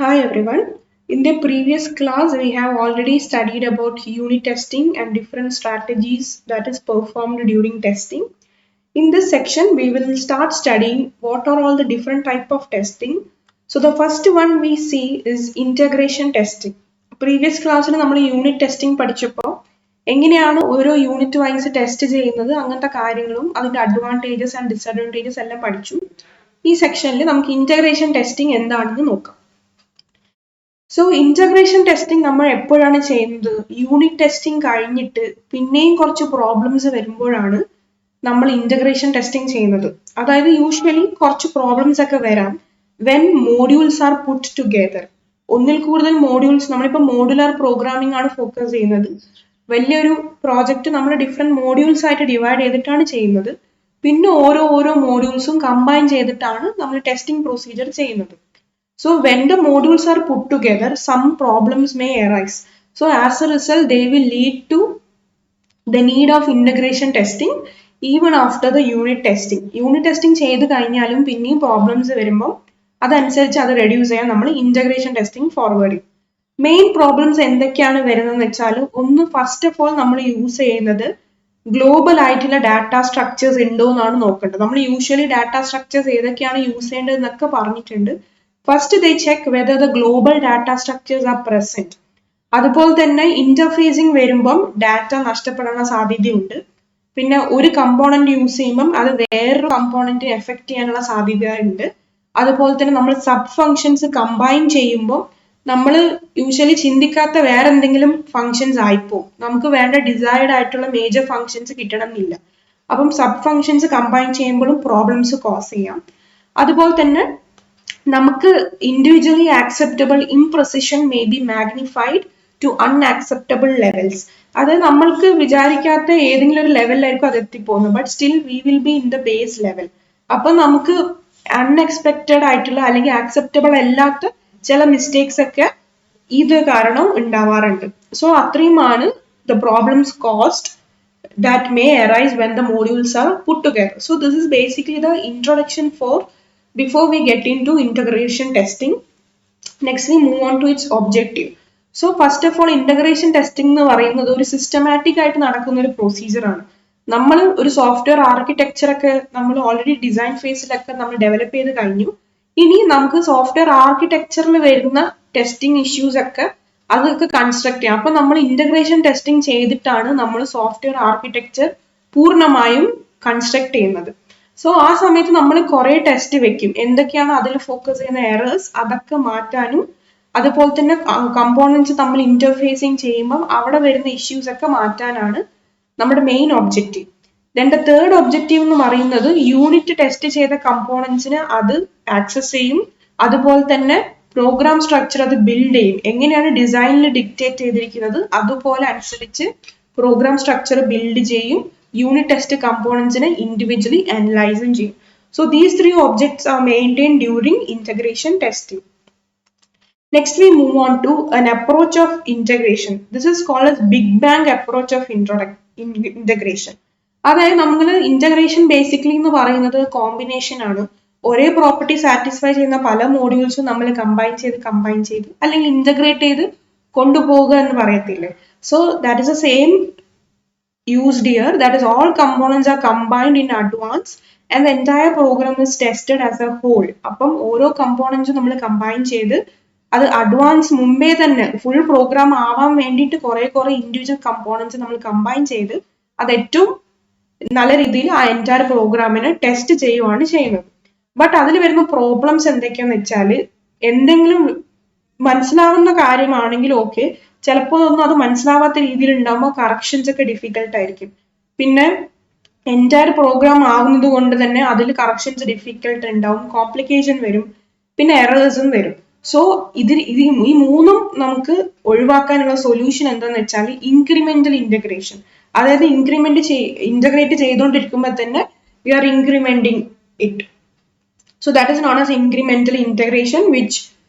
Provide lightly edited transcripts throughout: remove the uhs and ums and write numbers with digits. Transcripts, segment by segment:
Hi everyone. In the previous class, we have already studied about unit testing and different strategies that is performed during testing. In this section, we will start studying what are all the different type of testing. So the first one we see is integration testing. Previous class നമ്മൾ unit testing പഠിച്ചപ്പോൾ എങ്ങനെയാണ് ഓരോ unit wise test ചെയ്യുന്നത് അങ്ങനത്തെ കാര്യങ്ങളും അതിന്റെ advantages and disadvantages എല്ലാം പഠിച്ചു. ഈ സെക്ഷനിൽ നമുക്ക് ഇന്റഗ്രേഷൻ ടെസ്റ്റിംഗ് എന്താണെന്ന് നോക്കാം. സോ ഇന്റഗ്രേഷൻ ടെസ്റ്റിംഗ് നമ്മൾ എപ്പോഴാണ് ചെയ്യുന്നത്? യൂണിറ്റ് ടെസ്റ്റിംഗ് കഴിഞ്ഞിട്ട് പിന്നെയും കുറച്ച് പ്രോബ്ലംസ് വരുമ്പോഴാണ് നമ്മൾ ഇന്റഗ്രേഷൻ ടെസ്റ്റിംഗ് ചെയ്യുന്നത്. അതായത് യൂഷ്വലി കുറച്ച് പ്രോബ്ലംസ് ഒക്കെ വരാം when modules R puttu together. ഒന്നിൽ കൂടുതൽ മോഡ്യൂൾസ്, നമ്മളിപ്പോൾ മോഡുലാർ പ്രോഗ്രാമിംഗ് ആണ് ഫോക്കസ് ചെയ്യുന്നത്. വലിയൊരു പ്രോജക്റ്റ് നമ്മൾ ഡിഫറെന്റ് മോഡ്യൂൾസ് ആയിട്ട് ഡിവൈഡ് ചെയ്തിട്ടാണ് ചെയ്യുന്നത്. പിന്നെ ഓരോ മോഡ്യൂൾസും കമ്പൈൻ ചെയ്തിട്ടാണ് നമ്മൾ ടെസ്റ്റിംഗ് പ്രൊസീജിയർ ചെയ്യുന്നത്. So when the modules are put together, some problems may arise. So as a result, they will lead to the need of integration testing even after the unit testing. Unit testing ചെയ്ത് കഴിഞ്ഞാലും പിന്നെയും problems വരുമ്പോൾ അതനുസരിച്ച് അത് reduce ചെയ്യാൻ നമ്മൾ integration testing forward ചെയ്യും. Main problems എന്തൊക്കെയാണ് വരുന്നതെന്ന് വെച്ചാൽ, ഒന്ന് ഫസ്റ്റ് ഓഫ് ഓൾ നമ്മൾ യൂസ് ചെയ്യുന്നത് ഗ്ലോബൽ ആയിട്ടുള്ള ഡാറ്റ സ്ട്രക്ചേഴ്സ് ഉണ്ടോ എന്നാണ് നോക്കേണ്ടത്. നമ്മൾ യൂഷ്വലി ഡാറ്റ സ്ട്രക്ചേഴ്സ് ഏതൊക്കെയാണ് യൂസ് ചെയ്യേണ്ടത് എന്നൊക്കെ പറഞ്ഞിട്ടുണ്ട്. First they check whether the global data structures are present. അതുപോലെ തന്നെ ഇന്റർഫേസിങ് വരുമ്പം ഡാറ്റ നഷ്ടപ്പെടാനുള്ള സാധ്യതയുണ്ട്. പിന്നെ ഒരു കമ്പോണന്റ് യൂസ് ചെയ്യുമ്പം അത് വേറൊരു കമ്പോണന്റ് എഫക്ട് ചെയ്യാനുള്ള സാധ്യതയുണ്ട്. അതുപോലെ തന്നെ നമ്മൾ സബ് ഫങ്ഷൻസ് കമ്പൈൻ ചെയ്യുമ്പോൾ നമ്മൾ യൂഷ്വലി ചിന്തിക്കാത്ത വേറെ എന്തെങ്കിലും ഫങ്ഷൻസ് ആയിപ്പോവും. നമുക്ക് വേണ്ട ഡിസൈർഡ് ആയിട്ടുള്ള മേജർ ഫങ്ഷൻസ് കിട്ടണമെന്നില്ല. അപ്പം സബ് ഫങ്ഷൻസ് കമ്പൈൻ ചെയ്യുമ്പോഴും പ്രോബ്ലംസ് കോസ് ചെയ്യാം. അതുപോലെ തന്നെ നമുക്ക് individually acceptable impression may be magnified to unacceptable levels. അതായത് നമ്മൾക്ക് വിചാരിക്കാത്ത ഏതെങ്കിലും ഒരു ലെവലിലായിരിക്കും അത് എത്തിപ്പോകുന്നത്, but still we will be in the base level. അപ്പൊ നമുക്ക് അൺഎക്സ്പെക്റ്റഡ് ആയിട്ടുള്ള അല്ലെങ്കിൽ ആക്സെപ്റ്റബിൾ അല്ലാത്ത ചില മിസ്റ്റേക്സ് ഒക്കെ ഇത് കാരണം ഉണ്ടാവാറുണ്ട്. സോ അത്രയുമാണ് the problems caused that may arise when the modules are put together. So this is basically the introduction for before we get into integration testing. Next we move on to its objective. So first of all, integration testing എന്ന് പറയുന്നത് ഒരു systematic ആയിട്ട് നടക്കുന്ന ഒരു procedure ആണ്. നമ്മൾ ഒരു software architecture ഒക്കെ നമ്മൾ ഓൾറെഡി ഡിസൈൻ ഫേസിലൊക്കെ നമ്മൾ ഡെവലപ്പ് ചെയ്ത് കഴിഞ്ഞു. ഇനി നമുക്ക് സോഫ്റ്റ്വെയർ ആർക്കിടെക്ചറിൽ വരുന്ന ടെസ്റ്റിംഗ് ഇഷ്യൂസ് ഒക്കെ അതൊക്കെ കൺസ്ട്രക്ട് ചെയ്യാം. അപ്പൊ നമ്മൾ ഇന്റഗ്രേഷൻ ടെസ്റ്റിംഗ് ചെയ്തിട്ടാണ് നമ്മൾ സോഫ്റ്റ്വെയർ ആർക്കിടെക്ചർ പൂർണ്ണമായും കൺസ്ട്രക്ട് ചെയ്യുന്നത്. സോ ആ സമയത്ത് നമ്മൾ കുറെ ടെസ്റ്റ് വെക്കും. എന്തൊക്കെയാണ് അതിൽ ഫോക്കസ് ചെയ്യുന്ന എറേഴ്സ് അതൊക്കെ മാറ്റാനും, അതുപോലെ തന്നെ കമ്പോണൻസ് തമ്മിൽ ഇന്റർഫേസിങ് ചെയ്യുമ്പോൾ അവിടെ വരുന്ന ഇഷ്യൂസ് ഒക്കെ മാറ്റാനാണ് നമ്മുടെ main objective. Then the third objective എന്ന് പറയുന്നത് യൂണിറ്റ് ടെസ്റ്റ് ചെയ്ത കമ്പോണൻസിന് അത് ആക്സസ് ചെയ്യും. അതുപോലെ തന്നെ പ്രോഗ്രാം സ്ട്രക്ചർ അത് ബിൽഡ് ചെയ്യും. എങ്ങനെയാണ് ഡിസൈനിൽ ഡിക്റ്റേറ്റ് ചെയ്തിരിക്കുന്നത് അതുപോലെ അനുസരിച്ച് പ്രോഗ്രാം സ്ട്രക്ചർ ബിൽഡ് ചെയ്യും. യൂണിറ്റ് ടെസ്റ്റ് കമ്പോണൻസിനെ ഇൻഡിവിജ്വലി അനലൈസും ചെയ്യും. So these three objects are maintained during integration testing. Next we move on to an approach of integration. This is called as Big Bang approach of integration. അതായത് നമ്മൾ integration basically എന്ന് പറയുന്നത് combination ആണ്. ഒരേ property satisfy ചെയ്യുന്ന പല മോഡ്യൂൾസും നമ്മൾ combine ചെയ്ത് അല്ലെങ്കിൽ ഇന്റഗ്രേറ്റ് ചെയ്ത് കൊണ്ടുപോകുക എന്ന് പറയത്തില്ലേ. So that is the same used here, that is all components are combined in advance and the entire program is tested as a whole. അപ്പം ഓരോ കമ്പോണൻസും നമ്മൾ കമ്പൈൻ ചെയ്ത് അത് അഡ്വാൻസ് മുമ്പേ തന്നെ ഫുൾ പ്രോഗ്രാം ആവാൻ വേണ്ടിയിട്ട് കുറെ ഇൻഡിവിജ്വൽ കമ്പോണൻസ് നമ്മൾ കമ്പൈൻ ചെയ്ത് അത് ഏറ്റവും നല്ല രീതിയിൽ ആ എൻറ്റയർ പ്രോഗ്രാമിനെ ടെസ്റ്റ് ചെയ്യുവാണ് ചെയ്യുന്നത്. ബട്ട് അതിൽ വരുന്ന പ്രോബ്ലംസ് എന്തൊക്കെയാന്ന് വെച്ചാൽ, എന്തെങ്കിലും മനസ്സിലാവുന്ന കാര്യമാണെങ്കിൽ ഓക്കെ, ചിലപ്പോൾ ഒന്നും അത് മനസ്സിലാവാത്ത രീതിയിൽ ഉണ്ടാകുമ്പോൾ കറക്ഷൻസ് ഒക്കെ ഡിഫിക്കൽട്ട് ആയിരിക്കും. പിന്നെ എൻറ്റയർ പ്രോഗ്രാം ആവുന്നത് കൊണ്ട് തന്നെ അതിൽ കറക്ഷൻസ് ഡിഫിക്കൽട്ട് ഉണ്ടാവും, കോംപ്ലിക്കേഷൻ വരും, പിന്നെ എറേഴ്സും വരും. സോ ഈ മൂന്നും നമുക്ക് ഒഴിവാക്കാനുള്ള സൊല്യൂഷൻ എന്താന്ന് വെച്ചാൽ ഇൻക്രിമെന്റൽ ഇന്റഗ്രേഷൻ. അതായത് ഇന്റഗ്രേറ്റ് ചെയ്തുകൊണ്ടിരിക്കുമ്പോൾ തന്നെ we are incrementing it. So that is known as incremental integration, which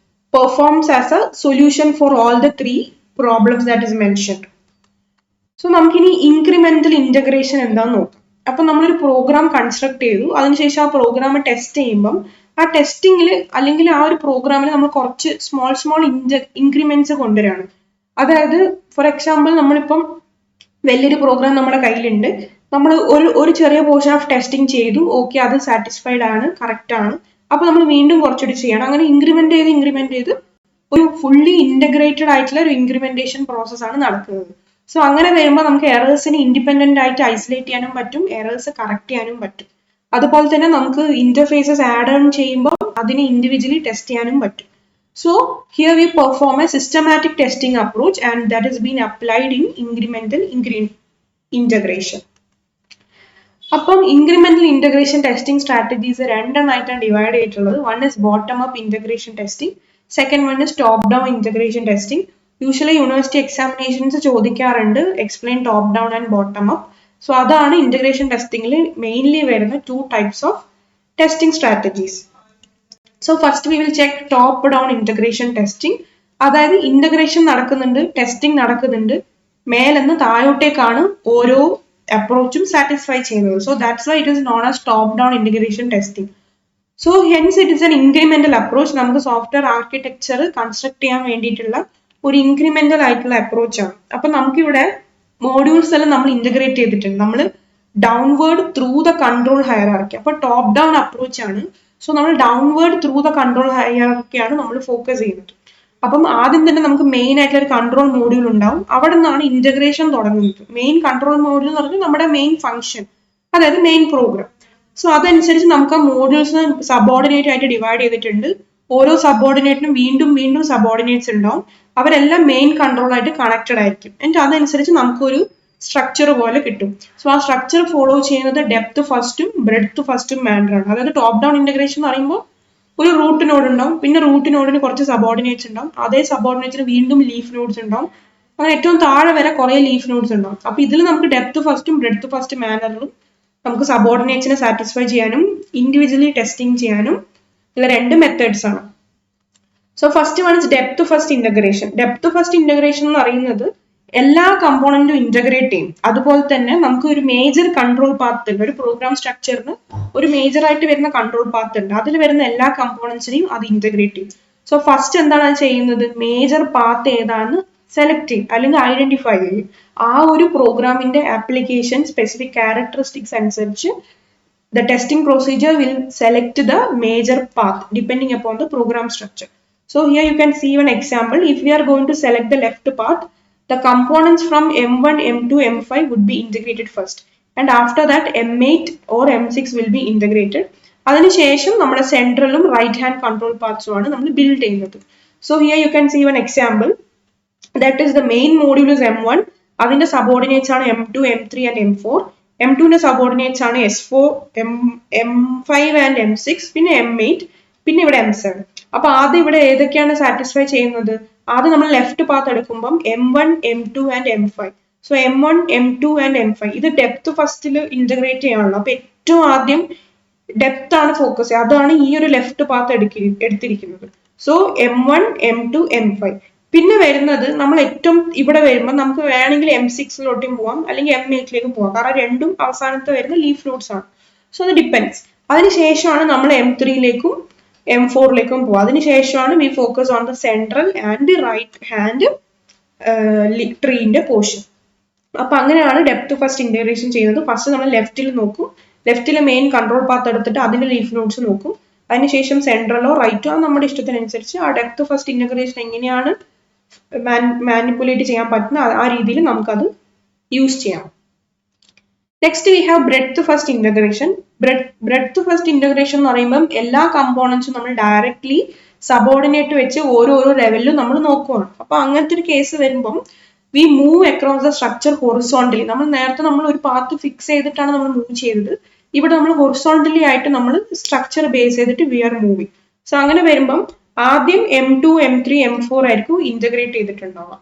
performs as a solution for all the three problems that is mentioned. So നമുക്കിനി incremental integration എന്താന്ന് നോക്കാം. അപ്പം നമ്മളൊരു പ്രോഗ്രാം കൺസ്ട്രക്ട് ചെയ്തു, അതിനുശേഷം ആ പ്രോഗ്രാം ടെസ്റ്റ് ചെയ്യുമ്പം ആ ടെസ്റ്റിങ്ങിൽ അല്ലെങ്കിൽ ആ ഒരു പ്രോഗ്രാമിൽ നമ്മൾ കുറച്ച് സ്മോൾ ഇൻക്രിമെന്റ്സ് കൊണ്ടുവരാണ്. അതായത് ഫോർ എക്സാമ്പിൾ നമ്മളിപ്പം വലിയൊരു പ്രോഗ്രാം നമ്മുടെ കയ്യിലുണ്ട്, നമ്മൾ ഒരു ചെറിയ പോർഷൻ ഓഫ് ടെസ്റ്റിംഗ് ചെയ്തു, ഓക്കെ അത് സാറ്റിസ്ഫൈഡ് ആണ്, കറക്റ്റ് ആണ്, അപ്പൊ നമ്മൾ വീണ്ടും കുറച്ചുകൂടി ചെയ്യണം. അങ്ങനെ ഇൻക്രിമെന്റ് ചെയ്ത് ഒരു ഫുള്ളി ഇന്റഗ്രേറ്റഡ് ആയിട്ടുള്ള ഒരു ഇൻക്രിമെന്റേഷൻ പ്രോസസ് ആണ് നടക്കുന്നത്. സോ അങ്ങനെ വരുമ്പോൾ നമുക്ക് എറേഴ്സിന് ഇൻഡിപെൻഡന്റ് ആയിട്ട് ഐസൊലേറ്റ് ചെയ്യാനും പറ്റും, എറേഴ്സ് കറക്റ്റ് ചെയ്യാനും പറ്റും. അതുപോലെ തന്നെ നമുക്ക് ഇന്റർഫേസസ് ആഡ് ഓൺ ചെയ്യുമ്പോൾ അതിനെ ഇൻഡിവിജ്വലി ടെസ്റ്റ് ചെയ്യാനും പറ്റും. So here we perform a systematic testing approach, and that is being applied in incremental integration. അപ്പം ഇൻക്രിമെന്റൽ ഇന്റഗ്രേഷൻ ടെസ്റ്റിംഗ് സ്ട്രാറ്റജീസ് രണ്ടെണ്ണമായിട്ടാണ് ഡിവൈഡ് ചെയ്തിട്ടുള്ളത്. One is bottom up integration testing, second one is top down integration testing. Usually university examinations ചോദിക്കാറുണ്ട് explain top down and bottom up. So അതാണ് integration ടെസ്റ്റിംഗിൽ mainly വരുന്ന 2 types of testing strategies. So first we will check top down integration testing. അതായത് integration നടക്കുന്നുണ്ട്, testing നടക്കുന്നുണ്ട്, മേലെന്ന് താഴോട്ടേക്കാണ് ഓരോ അപ്രോച്ചും satisfy ചെയ്യുന്നത്. So that's why it is known as top down integration testing. So hence it is an incremental approach. നമുക്ക് software architecture construct ചെയ്യാൻ വേണ്ടിയിട്ടുള്ള ഒരു incremental ആയിട്ടുള്ള അപ്രോച്ച് ആണ്. അപ്പൊ നമുക്കിവിടെ മോഡ്യൂൾസ് എല്ലാം നമ്മൾ ഇന്റഗ്രേറ്റ് ചെയ്തിട്ടുണ്ട്. നമ്മൾ downward through the control hierarchy. അപ്പൊ ടോപ്പ് ഡൗൺ അപ്രോച്ച് ആണ്. സോ നമ്മൾ ഡൗൺവേർഡ് ത്രൂ ദ കൺട്രോൾ ഹയറാർക്കിയാണ് നമ്മൾ ഫോക്കസ് ചെയ്യുന്നത്. അപ്പം ആദ്യം തന്നെ നമുക്ക് മെയിൻ ആയിട്ടുള്ള ഒരു കൺട്രോൾ മോഡ്യൂൾ ഉണ്ടാവും. അവിടെ നിന്നാണ് ഇന്റഗ്രേഷൻ തുടങ്ങുന്നത്. മെയിൻ കൺട്രോൾ മോഡ്യൂൾ എന്ന് പറഞ്ഞാൽ നമ്മുടെ മെയിൻ ഫംഗ്ഷൻ, അതായത് മെയിൻ പ്രോഗ്രാം. സോ അതനുസരിച്ച് നമുക്ക് ആ മോഡ്യൂൾസ് സബോർഡിനേറ്റ് ആയിട്ട് ഡിവൈഡ് ചെയ്തിട്ടുണ്ട്. ഓരോ സബോർഡിനേറ്റിനും വീണ്ടും സബോർഡിനേറ്റ്സ് ഉണ്ടാവും. അവരെല്ലാം മെയിൻ കൺട്രോൾ ആയിട്ട് കണക്റ്റഡ് ആയിരിക്കും. എന്നിട്ട് അതനുസരിച്ച് നമുക്കൊരു സ്ട്രക്ചർ പോലെ കിട്ടും. സോ ആ സ്ട്രക്ചർ ഫോളോ ചെയ്യുന്നത് ഡെപ്ത് ഫസ്റ്റും ബ്രെഡ്ത്ത് ഫസ്റ്റും മാനറാണ്. അതായത് ടോപ്പ് ഡൗൺ ഇന്റഗ്രേഷൻ എന്ന് പറയുമ്പോൾ ഒരു റൂട്ട് നോഡ് ഉണ്ടാവും, പിന്നെ റൂട്ട് നോഡിന് കുറച്ച് സബോർഡിനേറ്റ്സ് ഉണ്ടാവും, അതേ സബോർഡിനേറ്റ്സിന് വീണ്ടും ലീഫ് നോഡ്സ് ഉണ്ടാവും, അങ്ങനെ ഏറ്റവും താഴെ വരെ കുറെ ലീഫ് നോഡ്സ് ഉണ്ടാവും. അപ്പൊ ഇതിൽ നമുക്ക് ഡെപ്ത് ഫസ്റ്റും ബ്രെഡ്ത്ത് ഫസ്റ്റ് മാനറിലും നമുക്ക് സബോർഡിനേറ്റ്സിനെ സാറ്റിസ്ഫൈ ചെയ്യാനും ഇൻഡിവിജ്വലി ടെസ്റ്റിംഗ് ചെയ്യാനും ഉള്ള 2 മെത്തേഡ്സ് ആണ്. So first one is depth first integration. Depth first integration എന്ന് പറയുന്നത് എല്ലാ കമ്പോണന്റും ഇന്റഗ്രേറ്റ് ചെയ്യും. അതുപോലെ തന്നെ നമുക്ക് ഒരു മേജർ കൺട്രോൾ പാത്ത് ഉണ്ട്. ഒരു പ്രോഗ്രാം സ്ട്രക്ചറിന് ഒരു മേജർ ആയിട്ട് വരുന്ന കൺട്രോൾ പാത്ത് ഉണ്ട്. അതിൽ വരുന്ന എല്ലാ കമ്പോണൻസിനെയും അത് ഇന്റഗ്രേറ്റ് ചെയ്യും. സോ ഫസ്റ്റ് എന്താണ് ചെയ്യുന്നത്, മേജർ പാത്ത് ഏതാണെന്ന് സെലക്ട് ചെയ്യും അല്ലെങ്കിൽ ഐഡന്റിഫൈ ചെയ്യും. ആ ഒരു പ്രോഗ്രാമിന്റെ ആപ്ലിക്കേഷൻ സ്പെസിഫിക് ക്യാരക്ടറിസ്റ്റിക്സ് അനുസരിച്ച് the testing procedure will select the major path depending upon the program structure. So here you can see one example. If we are going to select the left path, the components from M1, M2, M5 would be integrated first, and after that M8 or M6 will be integrated. അതിനുശേഷം നമ്മുടെ സെൻട്രലും right hand control പാർട്സും ആണ് നമ്മൾ build ചെയ്യുന്നത്. So here you can see one example. That is the main module is M1. അതിന്റെ subordinates ആണ് M2, M3 and M4. M2ന്റെ subordinates ആണ് S4, M5 ആൻഡ് M6, പിന്നെ M8, പിന്നെ ഇവിടെ M7. അപ്പൊ ആദ്യം ഇവിടെ ഏതൊക്കെയാണ് സാറ്റിസ്ഫൈ ചെയ്യുന്നത്, ആദ്യം നമ്മൾ ലെഫ്റ്റ് പാത്ത് എടുക്കുമ്പോൾ M1, M2 and M5. So M1, M2 and M5 ഇത് ഡെപ്ത് ഫസ്റ്റിൽ ഇന്റഗ്രേറ്റ് ചെയ്യാനുള്ളൂ. അപ്പൊ ഏറ്റവും ആദ്യം ഡെപ്ത് ആണ് ഫോക്കസ് ചെയ്യുക. അതാണ് ഈ ഒരു ലെഫ്റ്റ് പാത്ത് എടുത്തിരിക്കുന്നത്. So M1, M2, M5. പിന്നെ വരുന്നത് നമ്മൾ ഏറ്റവും ഇവിടെ വരുമ്പോൾ നമുക്ക് വേണമെങ്കിൽ M6ലോട്ടും പോവാം അല്ലെങ്കിൽ M8ലേക്ക് പോവാം. കാരണം രണ്ടും അവസാനത്തെ വരുന്ന ലീഫ് നോഡ്സ് ആണ്. സോ അത് ഡിപ്പെൻഡ്സ്. അതിനുശേഷമാണ് നമ്മൾ M3ലേക്കും M4ലേക്കും പോവാം. അതിനുശേഷമാണ് we focus on the central and right hand ട്രീന്റെ പോർഷൻ. അപ്പൊ അങ്ങനെയാണ് ഡെപ്ത് ഫസ്റ്റ് ഇന്റഗ്രേഷൻ ചെയ്യുന്നത്. ഫസ്റ്റ് നമ്മൾ ലെഫ്റ്റിൽ നോക്കും, ലെഫ്റ്റിലെ മെയിൻ കൺട്രോൾ പാത്ത് എടുത്തിട്ട് അതിന്റെ ലീഫ് നോഡ്സ് നോക്കും. അതിനുശേഷം സെൻട്രലോ റൈറ്റോ നമ്മുടെ ഇഷ്ടത്തിനനുസരിച്ച് ആ ഡെപ്ത് ഫസ്റ്റ് ഇന്റഗ്രേഷൻ എങ്ങനെയാണ് മാനിപ്പുലേറ്റ് ചെയ്യാൻ പറ്റുന്ന ആ രീതിയിൽ നമുക്കത് യൂസ് ചെയ്യാം. Next we have breadth first integration. Breadth first integration എന്ന് പറയുമ്പോൾ എല്ലാ കമ്പോണൻസും നമ്മൾ ഡയറക്ട്ലി സബോർഡിനേറ്റ് വെച്ച് ഓരോരോ ലെവലിലും നമ്മൾ നോക്കുകയാണ്. അപ്പൊ അങ്ങനത്തെ ഒരു കേസ് വരുമ്പം we move across the structure horizontally. നേരത്തെ നമ്മൾ ഒരു പാത്ത് ഫിക്സ് ചെയ്തിട്ടാണ് നമ്മൾ മൂവ് ചെയ്തത്. ഇവിടെ നമ്മൾ ഹൊറിസോണ്ടലി ആയിട്ട് നമ്മൾ സ്ട്രക്ചർ ബേസ് ചെയ്തിട്ട് വി ആർ മൂവിങ്. സോ അങ്ങനെ വരുമ്പം ആദ്യം M2, M3, M4 ആയിരിക്കും integrate ചെയ്തിട്ടുണ്ടാവുക.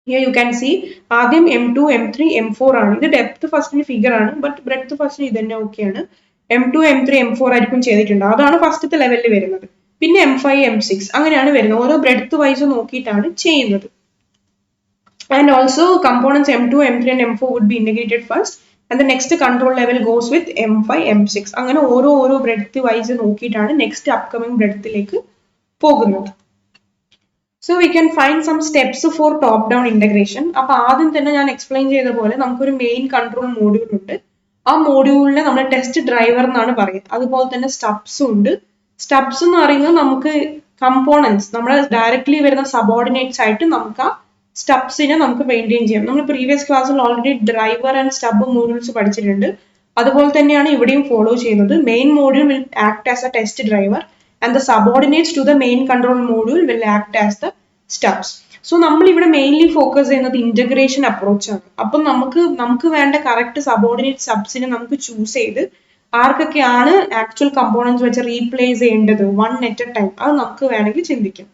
Here you can see ആദ്യം M2, M3, M4 ആണ്. ഇത് ഡെപ്ത് ഫസ്റ്റിന് ഫിഗർ ആണ്, ബട്ട് ബ്രെഡ്ത്ത് ഫസ്റ്റിന് ഇത് തന്നെ ഓക്കെയാണ്. M2, M3, M4 ആയിരിക്കും ചെയ്തിട്ടുണ്ടാവുക. അതാണ് ഫസ്റ്റത്തെ ലെവലിൽ വരുന്നത്. പിന്നെ M5, M6 അങ്ങനെയാണ് വരുന്നത്. ഓരോ ബ്രെഡ്ത്ത് വൈസ് നോക്കിയിട്ടാണ് ചെയ്യുന്നത്. And also components M2, M3 and M4 would be integrated first. and the next control level goes with M5, M6. അങ്ങനെ ഓരോ breadth wise നോക്കിയിട്ടാണ് next upcoming breadthലേക്ക് പോകുന്നത്. So we can find some steps for top down integration. അപ്പോൾ ആദ്യം തന്നെ ഞാൻ explain ചെയ്ത പോലെ നമുക്കൊരു മെയിൻ കൺട്രോൾ മോഡ്യൂൾ ഉണ്ട്. ആ മോഡ്യൂളിനെ നമ്മൾ ടെസ്റ്റ് ഡ്രൈവർ എന്നാണ് പറയുന്നത്. അതുപോലെ തന്നെ സ്റ്റബ്സും ഉണ്ട്. സ്റ്റബ്സ് എന്ന് പറയുന്നത് നമുക്ക് കമ്പോണൻസ് നമ്മുടെ ഡയറക്ട്ലി വരുന്ന സബോർഡിനേറ്റ്സ് ആയിട്ട് നമുക്ക് ആ സ്റ്റബ്സിനെ നമുക്ക് മെയിൻറ്റെയിൻ ചെയ്യാം. നമ്മൾ പ്രീവിയസ് ക്ലാസ്സിൽ already driver and stub modules പഠിച്ചിട്ടുണ്ട്. അതുപോലെ തന്നെയാണ് ഇവിടെയും ഫോളോ ചെയ്യുന്നത്. Main module will act as A test driver and the subordinates to the main control module will act as the stubs. So നമ്മൾ ഇവിടെ മെയിൻലി ഫോക്കസ് ചെയ്യുന്നത് integration approach ആണ്. അപ്പം നമുക്ക് വേണ്ട കറക്റ്റ് സബോർഡിനേറ്റ് സബ്സിനെ നമുക്ക് ചൂസ് ചെയ്ത് ആർക്കൊക്കെയാണ് ആക്ച്വൽ കമ്പോണൻസ് വെച്ച് റീപ്ലേസ് ചെയ്യേണ്ടത് വൺ അറ്റ് എ ടൈം, അത് നമുക്ക് വേണമെങ്കിൽ ചിന്തിക്കാം.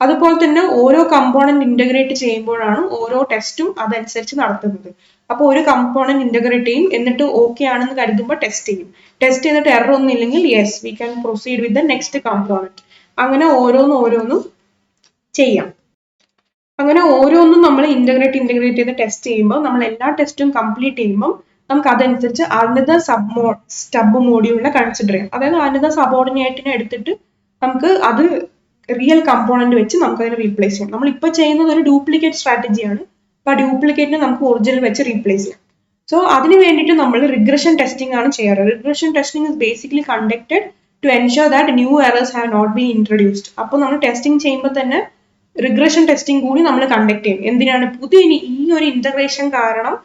അതുപോലെ തന്നെ ഓരോ കമ്പോണന്റ് ഇന്റഗ്രേറ്റ് ചെയ്യുമ്പോഴാണ് ഓരോ ടെസ്റ്റും അതനുസരിച്ച് നടത്തുന്നത്. അപ്പോൾ ഒരു കമ്പോണന്റ് ഇന്റഗ്രേറ്റ് ചെയ്യും, എന്നിട്ട് ഓക്കെ ആണെന്ന് കരുതുമ്പോൾ ടെസ്റ്റ് ചെയ്യും. ടെസ്റ്റ് ചെയ്തിട്ട് എറർ ഒന്നും ഇല്ലെങ്കിൽ yes we can proceed with the next component. അങ്ങനെ ഓരോന്നും ചെയ്യാം. അങ്ങനെ ഓരോന്നും നമ്മൾ ഇന്റഗ്രേറ്റ് ചെയ്ത് ടെസ്റ്റ് ചെയ്യുമ്പോൾ നമ്മൾ എല്ലാ ടെസ്റ്റും കംപ്ലീറ്റ് ചെയ്യുമ്പോൾ നമുക്ക് അതനുസരിച്ച് അനദർ സ്റ്റബ് മോഡ്യൂളിനെ കൺസിഡർ ചെയ്യാം. അതായത് അനദർ സബോർഡിനേറ്റിനെ എടുത്തിട്ട് നമുക്ക് അത് റിയൽ കമ്പോണന്റ് വെച്ച് നമുക്ക് അതിനെ റീപ്ലേസ് ചെയ്യാം. നമ്മൾ ഇപ്പോൾ ചെയ്യുന്നത് ഒരു ഡ്യൂപ്ലിക്കേറ്റ് സ്ട്രാറ്റജിയാണ്. അപ്പോൾ ആ ഡ്യൂപ്ലിക്കേറ്റിനെ നമുക്ക് ഒറിജിനൽ വെച്ച് റീപ്ലേസ് ചെയ്യാം. സോ അതിന് വേണ്ടിയിട്ട് നമ്മൾ റിഗ്രഷൻ ടെസ്റ്റിംഗ് ആണ് ചെയ്യാറ്. Regression testing is basically conducted to ensure that new errors have not been introduced. അപ്പോൾ നമ്മൾ ടെസ്റ്റിംഗ് ചെയ്യുമ്പോൾ തന്നെ റിഗ്രഷൻ ടെസ്റ്റിംഗ് കൂടി നമ്മൾ കണ്ടക്ട് ചെയ്യും. എന്തിനാണ്? ഈ ഒരു ഇന്റഗ്രേഷൻ കാരണം,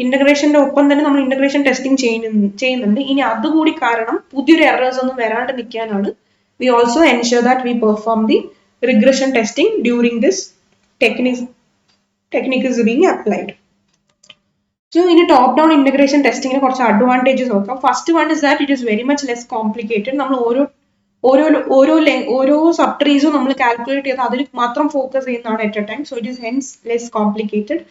ഇന്റഗ്രേഷന്റെ ഒപ്പം തന്നെ നമ്മൾ ഇന്റഗ്രേഷൻ ടെസ്റ്റിംഗ് ചെയ്യുന്നുണ്ട്. ഇനി അതുകൂടി കാരണം പുതിയൊരു എറേഴ്സ് ഒന്നും വരാണ്ട് നിൽക്കാനാണ്. We also ensure that we perform the regression testing during this technique is being applied. So in a top down integration testing ine korchu advantages nokam. First one is that it is very much less complicated. നമ്മൾ ഓരോ sub ട്രീസും നമ്മൾ calculate ചെയ്ത് അതിൽ മാത്രം focus ചെയ്യുന്നതാണ് at a time. So it is hence less complicated.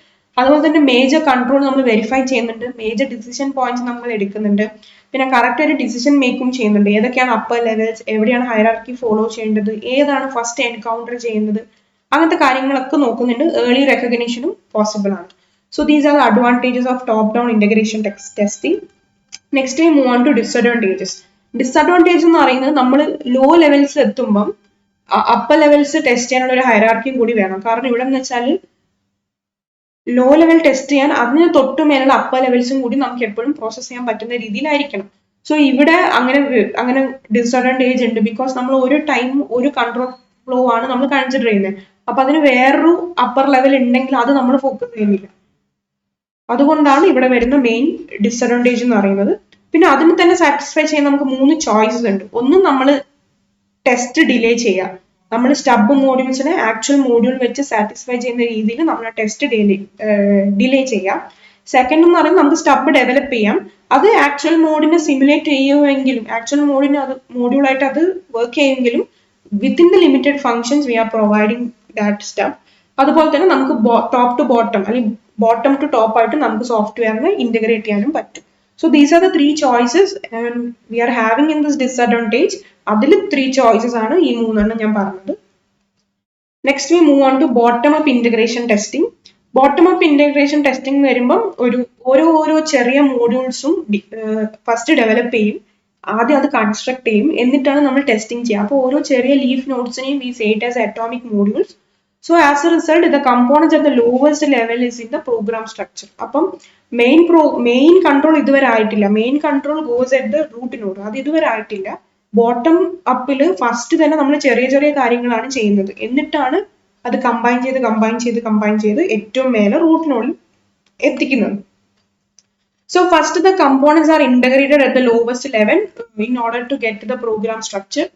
അതുപോലെ തന്നെ major control നമ്മൾ വെരിഫൈ ചെയ്യുന്നുണ്ട്, മേജർ ഡിസിഷൻ പോയിന്റ്സ് നമ്മൾ എടുക്കുന്നുണ്ട്, പിന്നെ കറക്റ്റ് ആയിട്ട് ഡിസിഷൻ മേക്കും ചെയ്യുന്നുണ്ട്. ഏതൊക്കെയാണ് അപ്പർ ലെവൽസ്, എവിടെയാണ് ഹൈറാർക്കി ഫോളോ ചെയ്യേണ്ടത്, ഏതാണ് ഫസ്റ്റ് എൻകൗണ്ടർ ചെയ്യുന്നത്, അങ്ങനത്തെ കാര്യങ്ങളൊക്കെ നോക്കുന്നുണ്ട്. ഏർലി റെക്കഗ്നിഷനും പോസിബിൾ ആണ്. So these are the advantages of top down integration testing. Next time move on to disadvantages. Disadvantage എന്ന് പറയുന്നത് നമ്മൾ ലോ ലെവൽസ് എത്തുമ്പം അപ്പർ ലെവൽസ് ടെസ്റ്റ് ചെയ്യാനുള്ള ഒരു ഹൈറാർക്കിയും കൂടി വേണം. കാരണം ഇവിടെ എന്ന് വെച്ചാൽ ലോ ലെവൽ ടെസ്റ്റ് ചെയ്യാൻ അതിന് തൊട്ട് മേലുള്ള അപ്പർ ലെവൽസും കൂടി നമുക്ക് എപ്പോഴും പ്രോസസ് ചെയ്യാൻ പറ്റുന്ന രീതിയിലായിരിക്കണം. സോ ഇവിടെ അങ്ങനെ ഡിസഡ്വാൻറ്റേജ് ഉണ്ട്. ബിക്കോസ് നമ്മൾ ഒരു ടൈം ഒരു കൺട്രോൾ ഫ്ലോ ആണ് നമ്മൾ കൺസിഡർ ചെയ്യുന്നത്. അപ്പൊ അതിന് വേറൊരു അപ്പർ ലെവൽ ഉണ്ടെങ്കിൽ അത് നമ്മൾ ഫോക്കസ് ചെയ്യുന്നില്ല. അതുകൊണ്ടാണ് ഇവിടെ വരുന്ന മെയിൻ ഡിസഡ്വാൻറ്റേജ് എന്ന് പറയുന്നത്. പിന്നെ അതിന് തന്നെ സാറ്റിസ്ഫൈ ചെയ്യാൻ നമുക്ക് 3 ചോയ്സസ് ഉണ്ട്. ഒന്ന്, നമ്മൾ ടെസ്റ്റ് ഡിലേ ചെയ്യാം. നമ്മൾ സ്റ്റബ് മോഡ്യൂൾസിനെ ആക്ച്വൽ മോഡ്യൂൾ വെച്ച് സാറ്റിസ്ഫൈ ചെയ്യുന്ന രീതിയിൽ നമ്മൾ ടെസ്റ്റ് ഡിലേ ചെയ്യാം. സെക്കൻഡ് എന്ന് പറയുന്നത് നമുക്ക് സ്റ്റബ് ഡെവലപ്പ് ചെയ്യാം. അത് ആക്ച്വൽ മോഡിനെ സിമുലേറ്റ് ചെയ്യുമെങ്കിലും ആക്ച്വൽ മോഡിന് അത് മോഡ്യൂളായിട്ട് അത് വർക്ക് ചെയ്യുമെങ്കിലും within the limited functions we are providing that stub. അതുപോലെ തന്നെ നമുക്ക് ടോപ്പ് ടു ബോട്ടം അല്ലെങ്കിൽ ബോട്ടം ടു ടോപ്പ് ആയിട്ട് നമുക്ക് സോഫ്റ്റ്വെയറിനെ ഇന്റഗ്രേറ്റ് ചെയ്യാനും പറ്റും. So these are the 3 choices and we are having in this disadvantage. അതിൽ 3 choices ആണ് ഈ 3 ഞാൻ പറഞ്ഞത്. Next we move on to bottom up integration testing. Bottom up integration testing വരുമ്പം ഓരോ ചെറിയ മോഡ്യൂൾസും ഫസ്റ്റ് ഡെവലപ്പ് ചെയ്യും, ആദ്യം അത് കൺസ്ട്രക്ട് ചെയ്യും, എന്നിട്ടാണ് നമ്മൾ ടെസ്റ്റിംഗ് ചെയ്യുക. അപ്പോൾ ഓരോ ചെറിയ leaf നോഡ്സിനെയും we say it as atomic modules. So as a result, the components at the lowest level is in the program structure. അപ്പം മെയിൻ കൺട്രോൾ ഇതുവരെ ആയിട്ടില്ല. Main control goes at the root node, അത് ഇതുവരെ ആയിട്ടില്ല. Bottom അപ്പിൽ first തന്നെ നമ്മൾ ചെറിയ കാര്യങ്ങളാണ് ചെയ്യുന്നത്, എന്നിട്ടാണ് അത് കമ്പൈൻ ചെയ്ത് ഏറ്റവും മേലെ റൂട്ട് നോഡിൽ എത്തിക്കുന്നത്. So first the components are integrated at the lowest level in order to get to the program structure.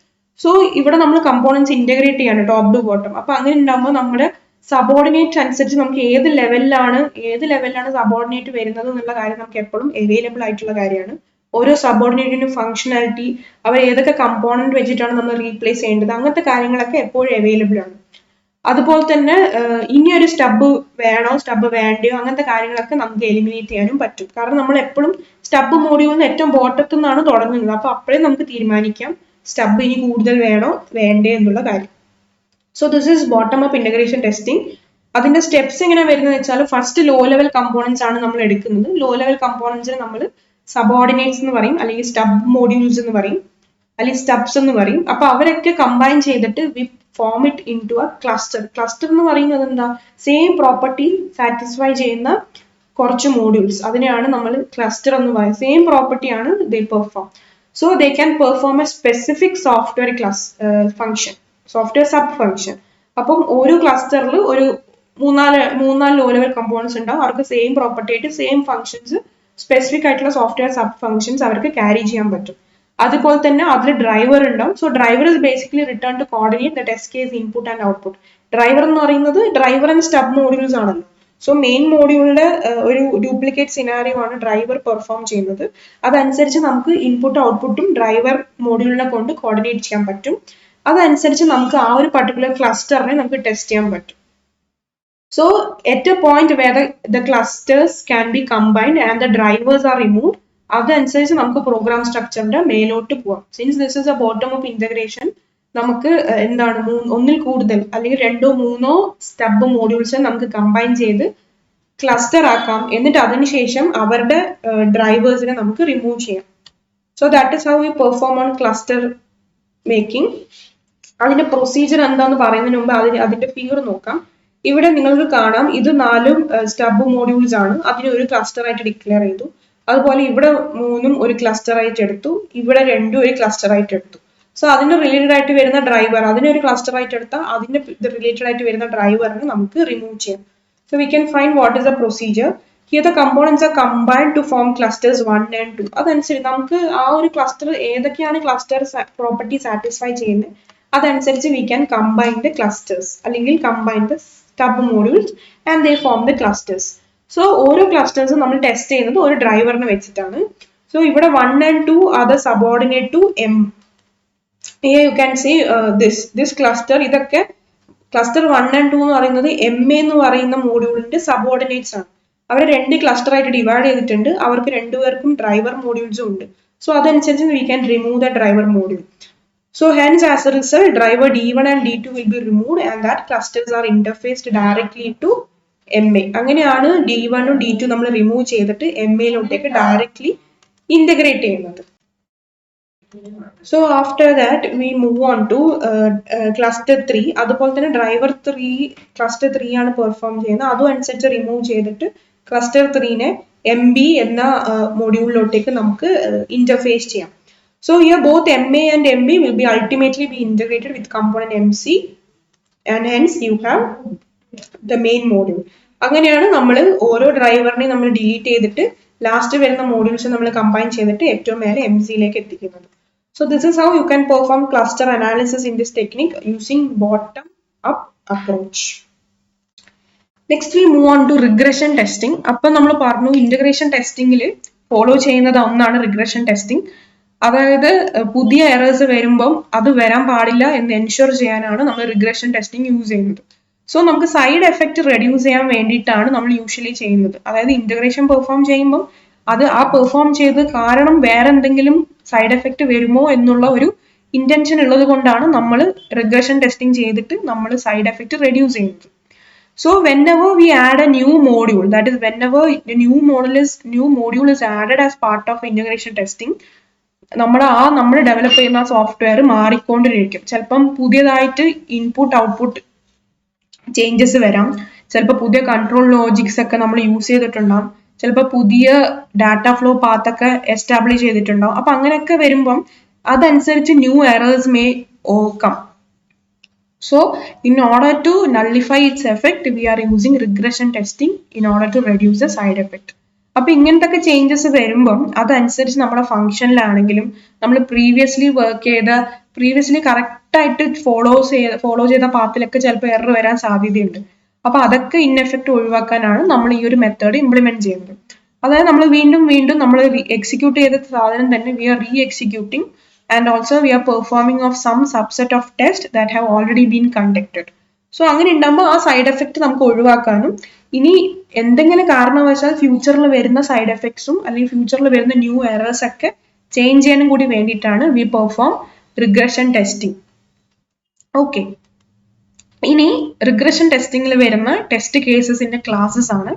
So ഇവിടെ നമ്മൾ കമ്പോണൻസ് ഇന്റഗ്രേറ്റ് ചെയ്യാണ് ടോപ്പ് ടു ബോട്ടം. അപ്പൊ അങ്ങനെ ഉണ്ടാകുമ്പോൾ നമ്മുടെ സബോർഡിനേറ്റ് അനുസരിച്ച് നമുക്ക് ഏത് ലെവലിലാണ് സബോർഡിനേറ്റ് വരുന്നത് എന്നുള്ള കാര്യം നമുക്ക് എപ്പോഴും അവൈലബിൾ ആയിട്ടുള്ള കാര്യമാണ്. ഓരോ സബോർഡിനേറ്റിനും ഫംഗ്ഷനാലിറ്റി, അവർ ഏതൊക്കെ കമ്പോണന്റ് വെച്ചിട്ടാണ് നമ്മൾ റീപ്ലേസ് ചെയ്യേണ്ടത്, അങ്ങനത്തെ കാര്യങ്ങളൊക്കെ എപ്പോഴും അവൈലബിൾ ആണ്. അതുപോലെ തന്നെ ഇനിയൊരു സ്റ്റബ് വേണ്ടയോ അങ്ങനത്തെ കാര്യങ്ങളൊക്കെ നമുക്ക് എലിമിനേറ്റ് ചെയ്യാനും പറ്റും. കാരണം നമ്മൾ എപ്പോഴും സ്റ്റബ് മോഡ്യൂളിൽ ഏറ്റവും ബോട്ടത്തു നിന്നാണ് തുടങ്ങുന്നത്. അപ്പൊ അപ്പോഴേ നമുക്ക് തീരുമാനിക്കാം സ്റ്റബ് ഇനി കൂടുതൽ വേണോ വേണ്ടേ എന്നുള്ള കാര്യം. So this is bottom up integration testing. അതിന്റെ സ്റ്റെപ്സ് എങ്ങനെ വരുന്നത് വെച്ചാൽ ഫസ്റ്റ് ലോ ലെവൽ കമ്പോണൻസ് ആണ് നമ്മൾ എടുക്കുന്നത്. ലോ ലെവൽ കമ്പോണൻസിന് നമ്മൾ സബോർഡിനേറ്റ്സ് എന്ന് പറയും, അല്ലെങ്കിൽ സ്റ്റബ് മോഡ്യൂൾസ് എന്ന് പറയും, അല്ലെങ്കിൽ സ്റ്റബ്സ് എന്ന് പറയും. അപ്പൊ അവരൊക്കെ കമ്പൈൻ ചെയ്തിട്ട് we form it into a cluster. Cluster എന്ന് പറയുന്നത് എന്താ, സെയിം പ്രോപ്പർട്ടി സാറ്റിസ്ഫൈ ചെയ്യുന്ന കുറച്ച് മോഡ്യൂൾസ്, അതിനെയാണ് നമ്മൾ ക്ലസ്റ്റർ എന്ന് പറയുന്നത്. സെയിം പ്രോപ്പർട്ടി ആണ് ദേ perform. So they can perform A specific software function, software sub function. അപ്പം ഓരോ ക്ലസ്റ്ററിൽ ഒരു മൂന്നാല് ലോ ലെവൽ കമ്പോണൻസ് ഉണ്ടാവും. അവർക്ക് സെയിം പ്രോപ്പർട്ടി ആയിട്ട് സെയിം ഫംഗ്ഷൻസ്, സ്പെസിഫിക് ആയിട്ടുള്ള സോഫ്റ്റ്വെയർ സബ് ഫംഗ്ഷൻസ് അവർക്ക് ക്യാരി ചെയ്യാൻ പറ്റും. അതുപോലെ തന്നെ അതിൽ ഡ്രൈവർ ഉണ്ടാവും. So driver is basically written to coordinate the test case input and output. Driver എന്ന് പറയുന്നത് ഡ്രൈവർ ആൻഡ് സ്റ്റബ് മോഡ്യൂൾസ് ആണല്ലോ. സോ മെയിൻ മോഡ്യൂളിന്റെ ഒരു ഡ്യൂപ്ലിക്കേറ്റ് സിനാരിയോ ആണ് ഡ്രൈവർ പെർഫോം ചെയ്യുന്നത്. അതനുസരിച്ച് നമുക്ക് ഇൻപുട്ടും ഔട്ട്പുട്ടും ഡ്രൈവർ മോഡ്യൂളിനെ കൊണ്ട് കോർഡിനേറ്റ് ചെയ്യാൻ പറ്റും. അതനുസരിച്ച് നമുക്ക് ആ ഒരു പർട്ടിക്കുലർ ക്ലസ്റ്ററിനെ നമുക്ക് ടെസ്റ്റ് ചെയ്യാൻ പറ്റും. So at a point where the clusters can be combined and the drivers are removed, അതനുസരിച്ച് നമുക്ക് പ്രോഗ്രാം സ്ട്രക്ചറിന്റെ മേലോട്ട് പോവാം. Since this is A bottom up integration, നമുക്ക് എന്താണ് ഒന്നിൽ കൂടുതൽ അല്ലെങ്കിൽ 2-3 സ്റ്റബ് മോഡ്യൂൾസ് നമുക്ക് കമ്പൈൻ ചെയ്ത് ക്ലസ്റ്റർ ആക്കാം. എന്നിട്ട് അതിനുശേഷം അവരുടെ ഡ്രൈവേഴ്സിനെ നമുക്ക് റിമൂവ് ചെയ്യാം. So that is how we perform on cluster making. അതിന്റെ പ്രൊസീജിയർ എന്താന്ന് പറയുന്നതിന് മുമ്പ് അതിന്റെ ഫിഗർ നോക്കാം. ഇവിടെ നിങ്ങൾക്ക് കാണാം, ഇത് 4 സ്റ്റബ് മോഡ്യൂൾസ് ആണ്. അതിനെ ഒരു ക്ലസ്റ്റർ ആയിട്ട് ഡിക്ലെയർ ചെയ്തു. അതുപോലെ ഇവിടെ 3 ഒരു ക്ലസ്റ്റർ ആയിട്ട് എടുത്തു, ഇവിടെ 2 ഒരു ക്ലസ്റ്റർ ആയിട്ട് എടുത്തു. സോ അതിന്റെ റിലേറ്റഡ് ആയിട്ട് വരുന്ന ഡ്രൈവർ, അതിനെ ഒരു ക്ലസ്റ്റർ ആയിട്ട് എടുത്താൽ അതിന്റെ റിലേറ്റഡ് ആയിട്ട് വരുന്ന ഡ്രൈവറിനെ നമുക്ക് റിമൂവ് ചെയ്യാം. So we can find what is the procedure. Here the components are combined to form clusters 1 and 2. അതനുസരിച്ച് നമുക്ക് ആ ഒരു ക്ലസ്റ്റർ ഏതൊക്കെയാണ് ക്ലസ്റ്റർ പ്രോപ്പർട്ടി സാറ്റിസ്ഫൈ ചെയ്യുന്നത് അതനുസരിച്ച് we can combine the clusters, അല്ലെങ്കിൽ combine the stub modules and they form the clusters. So ഓരോ ക്ലസ്റ്റേഴ്സും നമ്മൾ ടെസ്റ്റ് ചെയ്യുന്നത് ഒരു ഡ്രൈവറിനെ വെച്ചിട്ടാണ്. സോ ഇവിടെ 1 and 2 are the subordinate to M. Here you can see this cluster. ഇതൊക്കെ ക്ലസ്റ്റർ 1 and 2 എന്ന് പറയുന്നത് എം എന്ന് പറയുന്ന മോഡ്യൂളിന്റെ സബോർഡിനേറ്റ്സ് ആണ്. അവരെ 2 ക്ലസ്റ്റർ ആയിട്ട് ഡിവൈഡ് ചെയ്തിട്ടുണ്ട്. അവർക്ക് രണ്ടുപേർക്കും ഡ്രൈവർ മോഡ്യൂൾസും ഉണ്ട്. സോ അതനുസരിച്ച് we can remove the driver module. So hence as a result, driver D1 and D2 will be removed and that clusters are interfaced directly to MA. അങ്ങനെയാണ് D1 ഉം D2 നമ്മൾ remove ചെയ്തിട്ട് MA ലോട്ടേക്ക് directly integrate ചെയ്യുന്നത്. So after that we move on to cluster 3. അതുപോലെ തന്നെ driver 3 cluster 3 ആണ് perform ചെയ്യുന്നത്. അതും അനുസരിച്ച് റിമൂവ് ചെയ്തിട്ട് cluster 3നെ MB എന്ന മോഡ്യൂളിലോട്ടേക്ക് നമുക്ക് ഇന്റർഫേസ് ചെയ്യാം. So here both MA and MB will be ultimately be integrated with component MC and hence you have the main module. അങ്ങനെയാണ് നമ്മൾ ഓരോ ഡ്രൈവറിനെ നമ്മൾ ഡിലീറ്റ് ചെയ്തിട്ട് ലാസ്റ്റ് വരുന്ന മോഡ്യൂൾസ് നമ്മൾ കമ്പൈൻ ചെയ്തിട്ട് ഏറ്റവും മേലെ MCയിലേക്ക് എത്തിക്കുന്നത്. So this is how you can perform cluster analysis in this technique using bottom up approach. Next we move on to regression testing. അപ്പോൾ നമ്മൾ പറഞ്ഞു ഇന്റഗ്രേഷൻ ടെസ്റ്റിംഗിൽ ഫോളോ ചെയ്യുന്നത് ഒന്നാണ് റിഗ്രഷൻ ടെസ്റ്റിംഗ്. അതായത് പുതിയ എറേഴ്സ് വരുമ്പം അത് വരാൻ പാടില്ല എന്ന് എൻഷുർ ചെയ്യാനാണ് നമ്മൾ റിഗ്രഷൻ ടെസ്റ്റിംഗ് യൂസ് ചെയ്യുന്നത്. സോ നമുക്ക് സൈഡ് എഫക്റ്റ് റെഡ്യൂസ് ചെയ്യാൻ വേണ്ടിയിട്ടാണ് നമ്മൾ യൂഷ്വലി ചെയ്യുന്നത്. അതായത് ഇന്റഗ്രേഷൻ പെർഫോം ചെയ്യുമ്പം അത് ആ പെർഫോം ചെയ്ത് കാരണം വേറെ എന്തെങ്കിലും സൈഡ് എഫക്റ്റ് വരുമോ എന്നുള്ള ഒരു ഇന്റൻഷൻ ഉള്ളത് കൊണ്ടാണ് നമ്മൾ റിഗ്രഷൻ ടെസ്റ്റിംഗ് ചെയ്തിട്ട് നമ്മൾ സൈഡ് എഫക്റ്റ് റെഡ്യൂസ് ചെയ്യുന്നത്. So whenever we add a new module, that is whenever the new module is added as part of integration testing, നമ്മൾ ഡെവലപ്പ് ചെയ്യുന്ന സോഫ്റ്റ്വെയർ മാറിക്കൊണ്ടിരിക്കും. ചിലപ്പം പുതിയതായിട്ട് ഇൻപുട്ട് ഔട്ട്പുട്ട് ചേഞ്ചസ് വരാം, ചിലപ്പോൾ പുതിയ കൺട്രോൾ ലോജിക്സ് ഒക്കെ നമ്മൾ യൂസ് ചെയ്തിട്ടുണ്ടാവും, ചിലപ്പോൾ പുതിയ ഡാറ്റ ഫ്ലോ പാത്ത് ഒക്കെ എസ്റ്റാബ്ലിഷ് ചെയ്തിട്ടുണ്ടാവും. അപ്പൊ അങ്ങനെയൊക്കെ വരുമ്പം അതനുസരിച്ച് new errors may overcome. So in order to nullify its effect, we are using regression testing in order to reduce the side effect. അപ്പൊ ഇങ്ങനത്തെ ചേഞ്ചസ് വരുമ്പം അതനുസരിച്ച് നമ്മുടെ ഫംഗ്ഷനിലാണെങ്കിലും നമ്മൾ പ്രീവിയസ്ലി കറക്റ്റ് ആയിട്ട് ഫോളോ ചെയ്ത പാത്തിലൊക്കെ ചിലപ്പോൾ എറർ വരാൻ സാധ്യതയുണ്ട്. അപ്പൊ അതൊക്കെ ഇൻഎഫക്റ്റ് ഒഴിവാക്കാനാണ് നമ്മൾ ഈ ഒരു മെത്തേഡ് ഇംപ്ലിമെന്റ് ചെയ്യുന്നത്. അതായത് നമ്മൾ വീണ്ടും നമ്മൾ എക്സിക്യൂട്ട് ചെയ്ത സാധനം തന്നെ we are re executing and also we are performing of some subset of tests that have already been conducted. So അങ്ങനെ ഉണ്ടാകുമ്പോൾ ആ സൈഡ് എഫക്റ്റ് നമുക്ക് ഒഴിവാക്കാനും ഇനി എന്തെങ്കിലും കാരണവശാൽ ഫ്യൂച്ചറിൽ വരുന്ന സൈഡ് എഫക്ട്സും അല്ലെങ്കിൽ ഫ്യൂച്ചറിൽ വരുന്ന ന്യൂ എറേഴ്സ് ഒക്കെ ചേഞ്ച് ചെയ്യാനും കൂടി വേണ്ടിയിട്ടാണ് V perform regression testing. Okay, ഇനി റിഗ്രഷൻ ടെസ്റ്റിംഗിൽ വരുന്ന ടെസ്റ്റ് കേസസിന്റെ ക്ലാസ്സസ് ആണ്.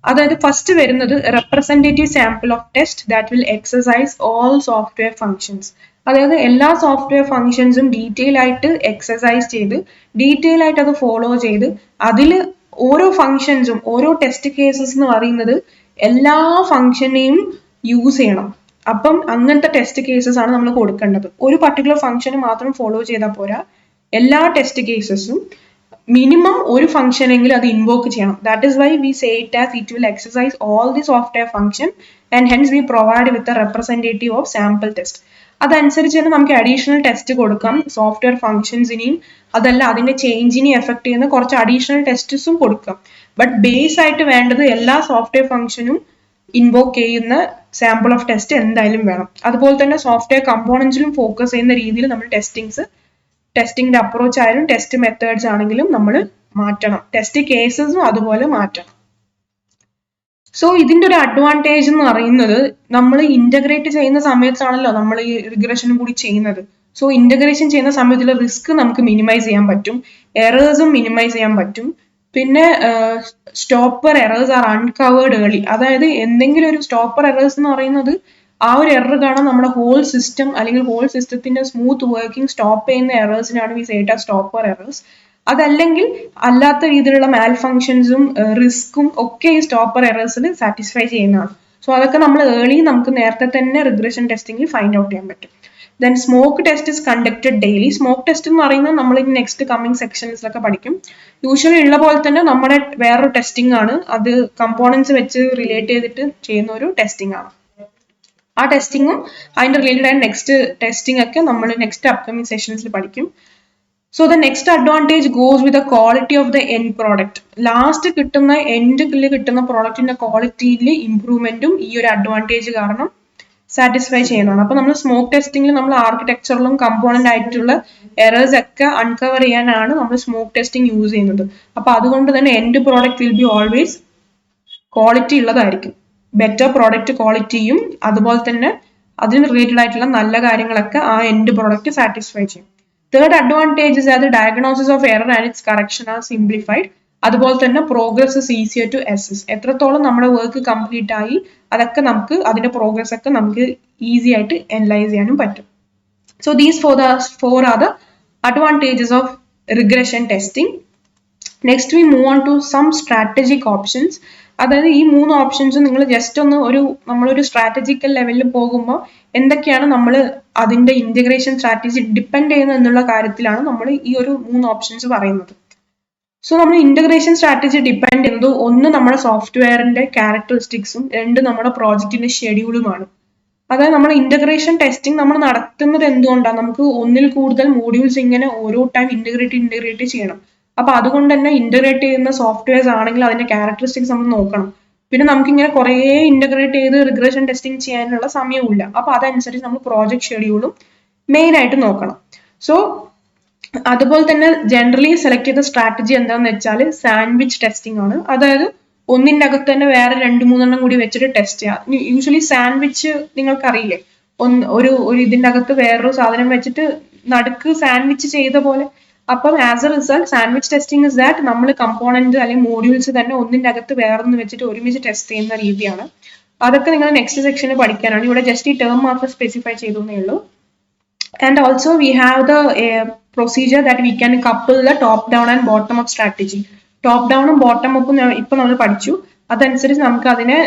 അതായത് ഫസ്റ്റ് വരുന്നത് representative sample of test that will exercise all software functions. അതായത് എല്ലാ സോഫ്റ്റ്വെയർ ഫങ്ഷൻസും ഡീറ്റെയിൽ ആയിട്ട് എക്സസൈസ് ചെയ്ത് ഡീറ്റെയിൽ ആയിട്ട് അത് ഫോളോ ചെയ്ത് അതിൽ ഓരോ ഫങ്ഷൻസും ഓരോ ടെസ്റ്റ് കേസസ് എന്ന് പറയുന്നത് എല്ലാ ഫങ്ഷനെയും യൂസ് ചെയ്യണം. അപ്പം അങ്ങനത്തെ ടെസ്റ്റ് കേസസ് ആണ് നമ്മൾ കൊടുക്കേണ്ടത്. ഒരു പർട്ടിക്കുലർ ഫംഗ്ഷന് മാത്രം ഫോളോ ചെയ്താൽ പോരാ, എല്ലാ ടെസ്റ്റ് കേസസും മിനിമം ഒരു ഫംഗ്ഷൻ എങ്കിലും അത് ഇൻവോക്ക് ചെയ്യണം. That is why we say it as it will exercise all the software function and hence we provide with a representative of sample test. അതനുസരിച്ച് തന്നെ നമുക്ക് അഡീഷണൽ ടെസ്റ്റ് കൊടുക്കാം സോഫ്റ്റ്വെയർ ഫംഗ്ഷൻസിനെയും, അതല്ല അതിന്റെ ചേഞ്ചിനെ എഫക്ട് ചെയ്യുന്ന കുറച്ച് അഡീഷണൽ ടെസ്റ്റസും കൊടുക്കാം. ബട്ട് ബേസ് ആയിട്ട് വേണ്ടത് എല്ലാ സോഫ്റ്റ്വെയർ ഫംഗ്ഷനും ഇൻവോക്ക് ചെയ്യുന്ന സാമ്പിൾ ഓഫ് ടെസ്റ്റ് എന്തായാലും വേണം. അതുപോലെ തന്നെ സോഫ്റ്റ്വെയർ കമ്പോണൻസിലും ഫോക്കസ് ചെയ്യുന്ന രീതിയിൽ നമ്മൾ ടെസ്റ്റിംഗിന്റെ അപ്രോച്ച് ആയാലും ടെസ്റ്റ് മെത്തേഡ്സ് ആണെങ്കിലും നമ്മൾ മാറ്റണം. ടെസ്റ്റ് കേസസും അതുപോലെ മാറ്റണം. സോ ഇതിന്റെ ഒരു അഡ്വാൻറ്റേജ് എന്ന് പറയുന്നത് നമ്മൾ ഇന്റഗ്രേറ്റ് ചെയ്യുന്ന സമയത്താണല്ലോ നമ്മൾ ഈ റിഗ്രഷനും കൂടി ചെയ്യുന്നത്. സോ ഇന്റഗ്രേഷൻ ചെയ്യുന്ന സമയത്തുള്ള റിസ്ക് നമുക്ക് മിനിമൈസ് ചെയ്യാൻ പറ്റും, എറേഴ്സും മിനിമൈസ് ചെയ്യാൻ പറ്റും. പിന്നെ stopper errors R uncovered early. അതായത് എന്തെങ്കിലും ഒരു സ്റ്റോപ്പർ എറേഴ്സ് എന്ന് പറയുന്നത് ആ ഒരു എറർ കാണാൻ നമ്മുടെ ഹോൾ സിസ്റ്റം അല്ലെങ്കിൽ ഹോൾ സിസ്റ്റത്തിന്റെ സ്മൂത്ത് വർക്കിംഗ് സ്റ്റോപ്പ് ചെയ്യുന്ന എറേഴ്സിനാണ് വി സേ സ്റ്റോപ്പർ എറേഴ്സ്. അതല്ലെങ്കിൽ അല്ലാത്ത രീതിയിലുള്ള മാൽ ഫങ്ഷൻസും റിസ്ക്കും ഒക്കെ ഈ സ്റ്റോപ്പർ എറേഴ്സിൽ സാറ്റിസ്ഫൈ ചെയ്യുന്നതാണ്. സോ അതൊക്കെ നമ്മൾ നമുക്ക് നേരത്തെ തന്നെ റിഗ്രഷൻ ടെസ്റ്റിംഗിൽ ഫൈൻഡ് ഔട്ട് ചെയ്യാൻ പറ്റും. Then smoke test is conducted daily. Smoke test എന്ന് പറയുന്നത് നമ്മൾ ഇനി നെക്സ്റ്റ് കമ്മിങ് സെക്ഷൻസിലൊക്കെ പഠിക്കും. യൂഷ്വലി ഉള്ള പോലെ തന്നെ നമ്മുടെ വേറൊരു ടെസ്റ്റിംഗ് ആണ്, അത് കമ്പോണൻസ് വെച്ച് റിലേറ്റ് ചെയ്തിട്ട് ചെയ്യുന്ന ഒരു ടെസ്റ്റിംഗ് ആണ്. ആ ടെസ്റ്റിങ്ങും അതിന്റെ റിലേറ്റഡ് ആയ നെക്സ്റ്റ് ടെസ്റ്റിംഗ് ഒക്കെ നമ്മൾ നെക്സ്റ്റ് അപ്കമിങ് സെഷൻസിൽ പഠിക്കും. So the next advantage goes with the quality of the end product. Last കിട്ടുന്ന എൻഡിൽ കിട്ടുന്ന പ്രോഡക്റ്റിന്റെ ക്വാളിറ്റിയിൽ ഇംപ്രൂവ്മെന്റും ഈ ഒരു അഡ്വാൻറ്റേജ് കാരണം സാറ്റിസ്ഫൈ ചെയ്യുന്നതാണ്. അപ്പൊ നമ്മൾ സ്മോക്ക് ടെസ്റ്റിംഗിൽ നമ്മൾ ആർക്കിടെക്ചറിലും കമ്പോണന്റ് ആയിട്ടുള്ള എറേഴ്സ് ഒക്കെ അൺകവർ ചെയ്യാനാണ് നമ്മൾ സ്മോക്ക് ടെസ്റ്റിംഗ് യൂസ് ചെയ്യുന്നത്. അപ്പൊ അതുകൊണ്ട് തന്നെ end product will be always quality ഉള്ളതായിരിക്കും. ബെറ്റർ പ്രോഡക്റ്റ് ക്വാളിറ്റിയും അതുപോലെ തന്നെ അതിന് റിലേറ്റഡ് ആയിട്ടുള്ള നല്ല കാര്യങ്ങളൊക്കെ ആ എൻഡ് പ്രോഡക്റ്റ് സാറ്റിസ്ഫൈ ചെയ്യും. Third advantage is that diagnosis of error and its correction are simplified. അതുപോലെ തന്നെ progress is easier to assess. എത്രത്തോളം നമ്മുടെ വർക്ക് കംപ്ലീറ്റ് ആയി അതൊക്കെ നമുക്ക് അതിന്റെ പ്രോഗ്രസ് ഒക്കെ നമുക്ക് ഈസി ആയിട്ട് അനലൈസ് ചെയ്യാനും പറ്റും. So these four are the advantages of regression testing. Next we move on to some strategic options. അതായത് ഈ 3 ഓപ്ഷൻസ് നിങ്ങൾ ജസ്റ്റ് ഒന്ന് നമ്മളൊരു സ്ട്രാറ്റജിക്കൽ ലെവലിൽ പോകുമ്പോൾ എന്തൊക്കെയാണ് നമ്മൾ അതിന്റെ ഇന്റഗ്രേഷൻ സ്ട്രാറ്റജി ഡിപ്പെൻഡ് ചെയ്യുന്നത് എന്നുള്ള കാര്യത്തിലാണ് നമ്മൾ ഈ ഒരു 3 ഓപ്ഷൻസ് പറയുന്നത്. സോ നമ്മൾ ഇന്റഗ്രേഷൻ സ്ട്രാറ്റജി ഡിപ്പെൻഡ് ചെയ്യുന്നത് ഒന്ന് നമ്മുടെ സോഫ്റ്റ്വെയറിന്റെ ക്യാരക്ടറിസ്റ്റിക്സും, രണ്ട് നമ്മുടെ പ്രോജക്റ്റിന്റെ ഷെഡ്യൂളുമാണ്. അതായത് നമ്മൾ ഇന്റഗ്രേഷൻ ടെസ്റ്റിംഗ് നമ്മൾ നടത്തുന്നത് എന്തുകൊണ്ടാണ്, നമുക്ക് ഒന്നിൽ കൂടുതൽ മോഡ്യൂൾസ് ഇങ്ങനെ ഓരോ ടൈം ഇന്റഗ്രേറ്റ് ചെയ്യണം. അപ്പൊ അതുകൊണ്ട് തന്നെ ഇന്റഗ്രേറ്റ് ചെയ്യുന്ന സോഫ്റ്റ്വെയർസ് ആണെങ്കിൽ അതിന്റെ ക്യാരക്ടറിസ്റ്റിക്സ് നമ്മൾ നോക്കണം. പിന്നെ നമുക്ക് ഇങ്ങനെ കുറേ ഇന്റഗ്രേറ്റ് ചെയ്ത് റിഗ്രഷൻ ടെസ്റ്റിംഗ് ചെയ്യാനുള്ള സമയമില്ല. അപ്പൊ അതനുസരിച്ച് നമ്മൾ പ്രോജക്ട് ഷെഡ്യൂളും മെയിൻ ആയിട്ട് നോക്കണം. സോ അതുപോലെ തന്നെ ജനറലി സെലക്ട് ചെയ്ത സ്ട്രാറ്റജി എന്താണെന്ന് വെച്ചാൽ സാൻഡ്വിച്ച് ടെസ്റ്റിംഗ് ആണ്. അതായത് ഒന്നിന്റെ അകത്ത് തന്നെ വേറെ 2-3 കൂടി വെച്ചിട്ട് ടെസ്റ്റ് ചെയ്യാം. യൂഷ്വലി സാൻഡ്വിച്ച് നിങ്ങൾക്കറിയില്ലേ, ഒരു ഇതിന്റെ അകത്ത് വേറൊരു സാധനം വെച്ചിട്ട് നടുക്ക് സാൻഡ്വിച്ച് ചെയ്ത പോലെ. അപ്പം as A result sandwich testing is that നമ്മൾ കമ്പോണന്റ് അല്ലെങ്കിൽ മോഡ്യൂൾസ് തന്നെ ഒന്നിന്റെ അകത്ത് വേറൊന്ന് വെച്ചിട്ട് ഒരുമിച്ച് ടെസ്റ്റ് ചെയ്യുന്ന രീതിയാണ്. അതൊക്കെ നിങ്ങൾ നെക്സ്റ്റ് സെക്ഷനിൽ പഠിക്കാനാണ്. ഇവിടെ ജസ്റ്റ് ഈ ടേം മാത്രം സ്പെസിഫൈ ചെയ്തേ ഉള്ളൂ. And also we have the procedure that we can couple the top down and bottom up strategy. Top ഡൗണും ബോട്ടം അപ്പും ഇപ്പൊ നമ്മൾ പഠിച്ചു. അതനുസരിച്ച് നമുക്ക് അതിനെ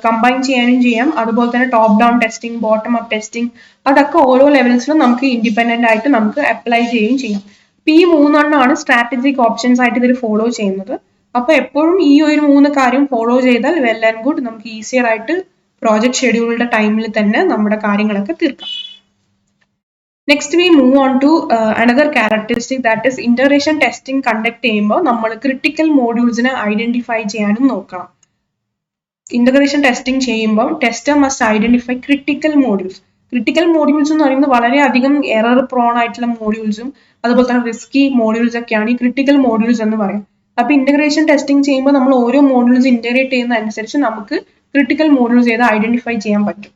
കമ്പൈൻ ചെയ്യാനും ചെയ്യാം. അതുപോലെ തന്നെ top down testing, bottom up testing, അതൊക്കെ ഓരോ ലെവൽസിലും നമുക്ക് ഇൻഡിപെൻഡന്റ് ആയിട്ട് നമുക്ക് അപ്ലൈ ചെയ്യുകയും ചെയ്യാം. ഈ 3 സ്ട്രാറ്റജിക് ഓപ്ഷൻസ് ആയിട്ട് ഇതിൽ ഫോളോ ചെയ്യുന്നത്. അപ്പൊ എപ്പോഴും ഈ ഒരു 3 കാര്യം ഫോളോ ചെയ്താൽ വെൽ ആൻഡ് ഗുഡ്, നമുക്ക് ഈസിയർ ആയിട്ട് പ്രോജക്ട് ഷെഡ്യൂളിന്റെ ടൈമിൽ തന്നെ നമ്മുടെ കാര്യങ്ങളൊക്കെ തീർക്കാം. Next we move on to another characteristic that is integration testing conduct ചെയ്യുമ്പോൾ നമ്മൾ ക്രിട്ടിക്കൽ മോഡ്യൂൾസിനെ ഐഡന്റിഫൈ ചെയ്യാനും നോക്കണം. ഇന്റഗ്രേഷൻ ടെസ്റ്റിംഗ് ചെയ്യുമ്പോൾ tester must identify critical modules. Critical modules എന്ന് പറയുന്നത് വളരെയധികം എറർ പ്രോൺ ആയിട്ടുള്ള മോഡ്യൂൾസും അതുപോലെ തന്നെ റിസ്കി മോഡ്യൂൾസ് ഒക്കെയാണ് ഈ ക്രിട്ടിക്കൽ മോഡ്യൂൾസ് എന്ന് പറയും. അപ്പൊ ഇന്റഗ്രേഷൻ ടെസ്റ്റിംഗ് ചെയ്യുമ്പോൾ നമ്മൾ ഓരോ മോഡ്യൂൾസ് ഇന്റഗ്രേറ്റ് ചെയ്യുന്ന അനുസരിച്ച് നമുക്ക് ക്രിട്ടിക്കൽ മോഡ്യൂൾസ് ഏത് ഐഡന്റിഫൈ ചെയ്യാൻ പറ്റും.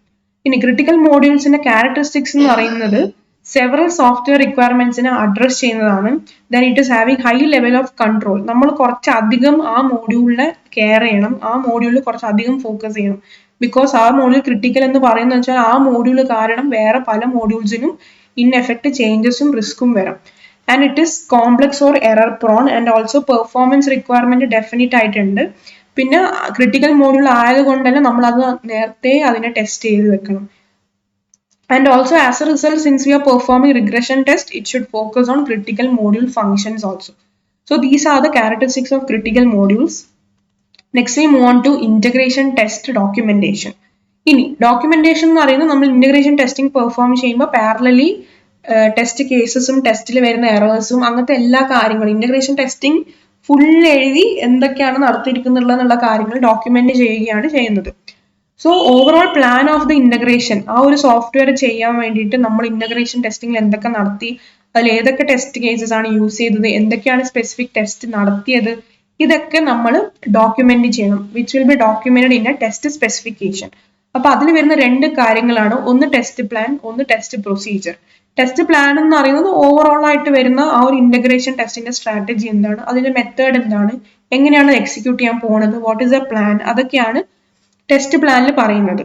ഇനി ക്രിട്ടിക്കൽ മോഡ്യൂൾസിന്റെ ക്യാരക്ടറിസ്റ്റിക്സ് എന്ന് പറയുന്നത് സെവറൽ സോഫ്റ്റ്വെയർ റിക്വയർമെന്റ്സിനെ അഡ്രസ് ചെയ്യുന്നതാണ്. Then it is having high level of control. നമ്മൾ കുറച്ചധികം ആ മോഡ്യൂളിനെ കെയർ ചെയ്യണം, ആ മോഡ്യൂളിൽ കുറച്ചധികം ഫോക്കസ് ചെയ്യണം. ബിക്കോസ് ആ മോഡ്യൂൾ ക്രിട്ടിക്കൽ എന്ന് പറയുന്നത് വെച്ചാൽ ആ മോഡ്യൂൾ കാരണം വേറെ പല മോഡ്യൂൾസിനും ഇൻ എഫക്ട് ചേഞ്ചസും റിസ്ക്കും വരാം. And it is complex or error prone and also performance requirement definite ആയിട്ടുണ്ട്. പിന്നെ ക്രിട്ടിക്കൽ മോഡ്യൂൾ ആയതുകൊണ്ട് തന്നെ നമ്മൾ അത് നേരത്തെ അതിനെ ടെസ്റ്റ് ചെയ്ത് വെക്കണം. And also as a result, since we are performing regression test, it should focus on critical module functions also. So these are the characteristics of critical modules. Next we move on to integration test documentation. ഇനി documentation എന്ന് പറയുന്നത് നമ്മൾ integration testing perform ചെയ്യുമ്പോൾ parallelly test കേസസും ടെസ്റ്റിൽ വരുന്ന എറേഴ്സും അങ്ങനത്തെ എല്ലാ കാര്യങ്ങളും ഇന്റഗ്രേഷൻ ടെസ്റ്റിംഗ് ഫുൾ എഴുതി എന്തൊക്കെയാണ് നടത്തിയിരിക്കുന്നുള്ള കാര്യങ്ങൾ ഡോക്യുമെന്റ് ചെയ്യുകയാണ് ചെയ്യുന്നത്. So overall plan of the integration, ആ ഒരു സോഫ്റ്റ്വെയർ ചെയ്യാൻ വേണ്ടിയിട്ട് നമ്മൾ ഇന്റഗ്രേഷൻ ടെസ്റ്റിംഗിൽ എന്തൊക്കെ നടത്തി, അതിൽ ഏതൊക്കെ ടെസ്റ്റ് കേസസ് ആണ് യൂസ് ചെയ്തത്, എന്തൊക്കെയാണ് സ്പെസിഫിക് ടെസ്റ്റ് നടത്തിയത്, ഇതൊക്കെ നമ്മൾ ഡോക്യുമെന്റ് ചെയ്യണം. Which will be documented in A test specification. അപ്പൊ അതിൽ വരുന്ന രണ്ട് കാര്യങ്ങളാണ്, ഒന്ന് ടെസ്റ്റ് പ്ലാൻ, ഒന്ന് ടെസ്റ്റ് പ്രൊസീജിയർ. ടെസ്റ്റ് പ്ലാൻ എന്ന് പറയുന്നത് ഓവറോൾ ആയിട്ട് വരുന്ന ആ ഒരു ഇന്റഗ്രേഷൻ ടെസ്റ്റിന്റെ സ്ട്രാറ്റജി എന്താണ്, അതിന്റെ മെത്തേഡ് എന്താണ്, എങ്ങനെയാണ് എക്സിക്യൂട്ട് ചെയ്യാൻ പോകുന്നത്, വാട്ട് ഈസ് എ പ്ലാൻ, അതൊക്കെയാണ് ടെസ്റ്റ് പ്ലാനിൽ പറയുന്നത്.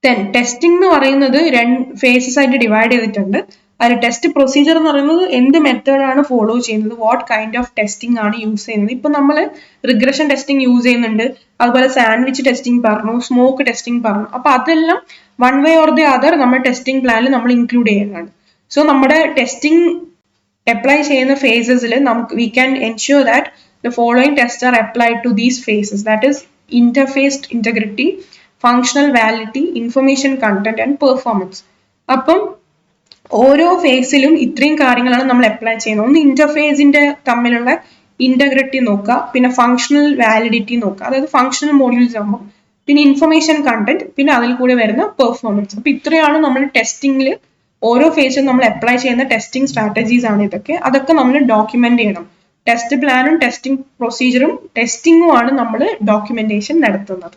ദെൻ ടെസ്റ്റിംഗ് എന്ന് പറയുന്നത് രണ്ട് ഫേസസ് ആയിട്ട് ഡിവൈഡ് ചെയ്തിട്ടുണ്ട്. അതിൽ ടെസ്റ്റ് പ്രൊസീജിയർ എന്ന് പറയുന്നത് എന്ത് മെത്തേഡാണ് ഫോളോ ചെയ്യുന്നത്, വാട്ട് കൈൻഡ് ഓഫ് ടെസ്റ്റിംഗ് ആണ് യൂസ് ചെയ്യുന്നത്. ഇപ്പൊ നമ്മൾ റിഗ്രഷൻ ടെസ്റ്റിംഗ് യൂസ് ചെയ്യുന്നുണ്ട്, അതുപോലെ സാൻഡ്വിച്ച് ടെസ്റ്റിംഗ് പറഞ്ഞു, സ്മോക്ക് ടെസ്റ്റിംഗ് പറഞ്ഞു. അപ്പൊ അതെല്ലാം one way or the other നമ്മൾ ടെസ്റ്റിംഗ് പ്ലാനിൽ നമ്മൾ ഇൻക്ലൂഡ് ചെയ്യുന്നതാണ്. സോ നമ്മുടെ ടെസ്റ്റിംഗ് അപ്ലൈ ചെയ്യുന്ന ഫേസസിൽ നമുക്ക് we can ensure that the following test are applied to these phases, that is interface integrity, functional validity, information content and performance. അപ്പം ഓരോ ഫേസിലും ഇത്രയും കാര്യങ്ങളാണ് നമ്മൾ അപ്ലൈ ചെയ്യുന്നത്. ഒന്ന് ഇന്റർഫേസിന്റെ തമ്മിലുള്ള ഇന്റഗ്രിറ്റി നോക്കുക, പിന്നെ ഫങ്ഷണൽ വാലിഡിറ്റി നോക്കുക, അതായത് ഫങ്ഷണൽ മോഡ്യൂൾസ് ആകുമ്പോൾ, പിന്നെ ഇൻഫർമേഷൻ കണ്ടന്റ്, പിന്നെ അതിൽ കൂടെ വരുന്ന പെർഫോമൻസ്. അപ്പൊ ഇത്രയാണ് നമ്മൾ ടെസ്റ്റിംഗിൽ ഓരോ ഫേസിലും നമ്മൾ അപ്ലൈ ചെയ്യുന്ന ടെസ്റ്റിംഗ് സ്ട്രാറ്റജീസ് ആണ് ഇതൊക്കെ. അതൊക്കെ നമ്മൾ ഡോക്യുമെന്റ് ചെയ്യണം. ടെസ്റ്റ് പ്ലാനും ടെസ്റ്റിംഗ് പ്രൊസീജിയറും ടെസ്റ്റിംഗും ആണ് നമ്മൾ ഡോക്യുമെന്റേഷൻ നടത്തുന്നത്.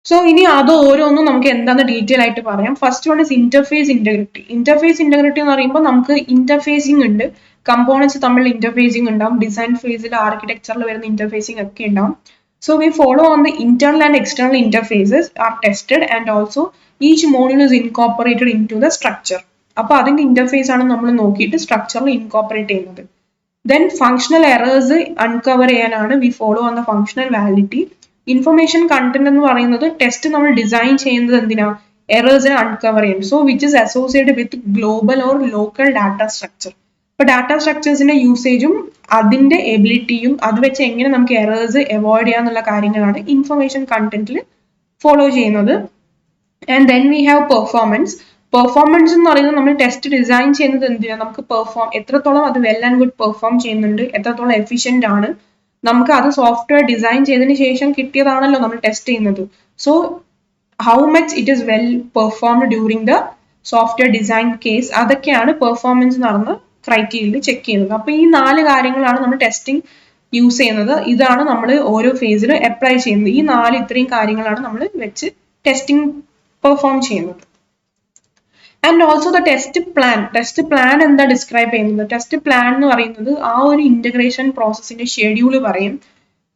സോ ഇനി അത് ഓരോന്നും നമുക്ക് എന്താണെന്ന് ഡീറ്റെയിൽ ആയിട്ട് പറയാം. First one is interface integrity. Interface integrity എന്ന് പറയുമ്പോൾ നമുക്ക് ഇന്റർഫേസിംഗ് ഉണ്ട്, കമ്പോണൻസ് തമ്മിൽ ഇന്റർഫേസിംഗ് ഉണ്ടാവും, ഡിസൈൻ ഫേസിൽ ആർക്കിടെക്ചറിൽ വരുന്ന ഇന്റർഫേസിംഗ് ഒക്കെ ഉണ്ടാവും. So we follow on the internal and external interfaces are tested and also each module is incorporated into the structure. അപ്പൊ അതിന്റെ ഇന്റർഫേസ് ആണ് നമ്മൾ നോക്കിയിട്ട് സ്ട്രക്ചറിൽ ഇൻകോർപ്പറേറ്റ് ചെയ്യുന്നത്. ദെൻ ഫങ്ഷണൽ എറേഴ്സ് അൺകവർ ചെയ്യാനാണ് we follow on the functional validity. Information content എന്ന് പറയുന്നത് ടെസ്റ്റ് നമ്മൾ ഡിസൈൻ ചെയ്യുന്നത് എന്തിനാ, എറേഴ്സിനെ അൺകവർ ചെയ്യും. So which is associated with global or local data structure. ഇപ്പൊ ഡാറ്റ സ്ട്രക്ചേഴ്സിന്റെ യൂസേജും അതിന്റെ എബിലിറ്റിയും അത് വെച്ച് എങ്ങനെ നമുക്ക് എറേഴ്സ് അവോയ്ഡ് ചെയ്യാന്നുള്ള കാര്യങ്ങളാണ് ഇൻഫർമേഷൻ കണ്ടന്റിൽ ഫോളോ ചെയ്യുന്നത്. And then we have performance. Performance എന്ന് പറയുന്നത് നമ്മൾ ടെസ്റ്റ് ഡിസൈൻ ചെയ്യുന്നത് എന്തിനാണ്, നമുക്ക് എത്രത്തോളം അത് വെൽ ആൻഡ് ഗുഡ് പെർഫോം ചെയ്യുന്നുണ്ട്, എത്രത്തോളം എഫിഷ്യന്റ് ആണ്, നമുക്ക് അത് സോഫ്റ്റ്വെയർ ഡിസൈൻ ചെയ്തതിന് ശേഷം കിട്ടിയതാണല്ലോ നമ്മൾ ടെസ്റ്റ് ചെയ്യുന്നത്. So how much it is well performed during the software design case, അതൊക്കെയാണ് പെർഫോമൻസ് നടന്ന ക്രൈറ്റീരിയയിൽ ചെക്ക് ചെയ്യുന്നത്. അപ്പൊ ഈ 4 കാര്യങ്ങളാണ് നമ്മൾ ടെസ്റ്റിംഗ് യൂസ് ചെയ്യുന്നത്. ഇതാണ് നമ്മൾ ഓരോ ഫേസിലും അപ്ലൈ ചെയ്യുന്നത്. ഈ ഇത്രയും കാര്യങ്ങളാണ് നമ്മൾ വെച്ച് ടെസ്റ്റിംഗ് പെർഫോം ചെയ്യുന്നത്. And also the test plan. Test plan എന്താ ഡിസ്ക്രൈബ് ചെയ്യുന്നത്, ടെസ്റ്റ് പ്ലാൻ എന്ന് പറയുന്നത് ആ ഒരു ഇന്റഗ്രേഷൻ പ്രോസസ്സിന്റെ ഷെഡ്യൂൾ പറയും.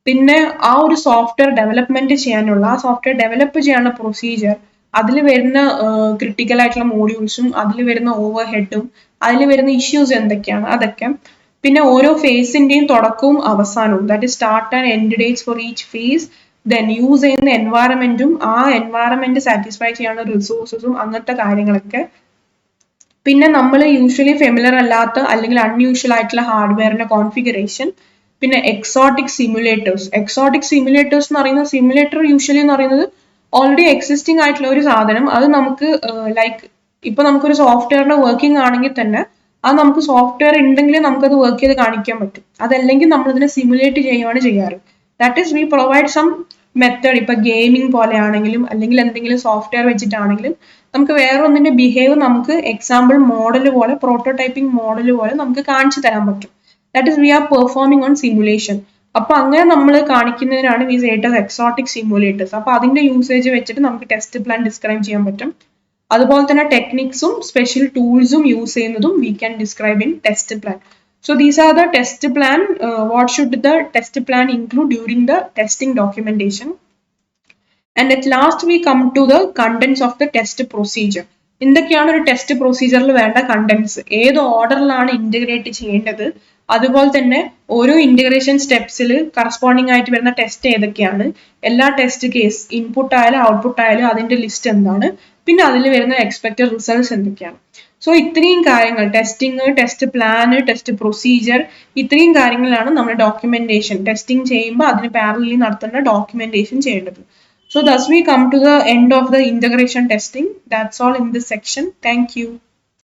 പിന്നെ ആ ഒരു സോഫ്റ്റ്വെയർ ഡെവലപ്മെന്റ് ചെയ്യാനുള്ള, ആ സോഫ്റ്റ്വെയർ ഡെവലപ്പ് ചെയ്യാനുള്ള പ്രൊസീജിയർ, അതിൽ വരുന്ന ക്രിട്ടിക്കൽ ആയിട്ടുള്ള മോഡ്യൂൾസും അതിൽ വരുന്ന ഓവർ ഹെഡും അതിൽ വരുന്ന ഇഷ്യൂസ് എന്തൊക്കെയാണ് അതൊക്കെ. പിന്നെ ഓരോ ഫേസിന്റെയും തുടക്കവും അവസാനവും, that is start and end dates for each phase. Then use ചെയ്യുന്ന എൻവയറമെന്റും ആ എൻവയറമെന്റ് സാറ്റിസ്ഫൈ ചെയ്യാനുള്ള റിസോഴ്സസും അങ്ങനത്തെ കാര്യങ്ങളൊക്കെ. പിന്നെ നമ്മൾ യൂഷ്വലി ഫെമിലർ അല്ലാത്ത അല്ലെങ്കിൽ അൺയൂഷ്വൽ ആയിട്ടുള്ള ഹാർഡ്വെയറിന്റെ കോൺഫിഗറേഷൻ. പിന്നെ എക്സോട്ടിക് സിമുലേറ്റേഴ്സ്. എക്സോട്ടിക് സിമുലേറ്റേഴ്സ് എന്ന് പറയുന്നത്, സിമുലേറ്റർ യൂഷ്വലി എന്ന് പറയുന്നത് ഓൾറെഡി എക്സിസ്റ്റിംഗ് ആയിട്ടുള്ള ഒരു സാധനം. അത് നമുക്ക് ലൈക്ക് ഇപ്പൊ നമുക്കൊരു സോഫ്റ്റ്വെയറിന്റെ വർക്കിംഗ് ആണെങ്കിൽ തന്നെ അത് നമുക്ക് സോഫ്റ്റ്വെയർ ഉണ്ടെങ്കിൽ നമുക്കത് വർക്ക് ചെയ്ത് കാണിക്കാൻ പറ്റും. അതല്ലെങ്കിൽ നമ്മൾ ഇതിനെ സിമുലേറ്റ് ചെയ്യുകയാണ് ചെയ്യാറ്. That is we provide some method. ഇപ്പൊ ഗെയിമിംഗ് പോലെ ആണെങ്കിലും അല്ലെങ്കിൽ എന്തെങ്കിലും സോഫ്റ്റ്വെയർ വെച്ചിട്ടാണെങ്കിലും നമുക്ക് വേറെ ഒന്നിന്റെ ബിഹേവ് നമുക്ക് എക്സാമ്പിൾ മോഡൽ പോലെ, പ്രോട്ടോടൈപ്പിംഗ് മോഡൽ പോലെ നമുക്ക് കാണിച്ചു തരാൻ പറ്റും. That is we are performing on simulation. അപ്പൊ അങ്ങനെ നമ്മൾ കാണിക്കുന്നതിനാണ് we say it as exotic simulators. അപ്പൊ അതിന്റെ യൂസേജ് വെച്ചിട്ട് നമുക്ക് ടെസ്റ്റ് പ്ലാൻ ഡിസ്ക്രൈബ് ചെയ്യാൻ പറ്റും. അതുപോലെ തന്നെ ടെക്നിക്സും സ്പെഷ്യൽ ടൂൾസും യൂസ് ചെയ്യുന്നതും we can describe in test plan. So these are the test plan. What should the test plan include during the testing documentation? And at last we come to the contents of the test procedure. എന്തൊക്കെയാണ് ഒരു test പ്രൊസീജിയറിൽ വേണ്ട contents, ഏത് ഓർഡറിലാണ് integrate ചെയ്യേണ്ടത്, അതുപോലെ തന്നെ ഓരോ integration സ്റ്റെപ്സിൽ corresponding ആയിട്ട് വരുന്ന ടെസ്റ്റ് ഏതൊക്കെയാണ്, എല്ലാ ടെസ്റ്റ് കേസ് ഇൻപുട്ട് ആയാലും ഔട്ട്പുട്ട് ആയാലും അതിന്റെ ലിസ്റ്റ് എന്താണ്, പിന്നെ അതിൽ വരുന്ന എക്സ്പെക്റ്റഡ് റിസൾട്ട്സ് എന്തൊക്കെയാണ്. സോ ഇത്രയും കാര്യങ്ങൾ testing, test plan, test procedure, ഇത്രയും കാര്യങ്ങളാണ് നമ്മൾ ഡോക്യുമെന്റേഷൻ ടെസ്റ്റിംഗ് ചെയ്യുമ്പോൾ അതിന് പാരലലി നടത്തുന്ന ഡോക്യുമെന്റേഷൻ ചെയ്യേണ്ടത്. So thus we come to the end of the integration testing. That's all in this section. Thank you.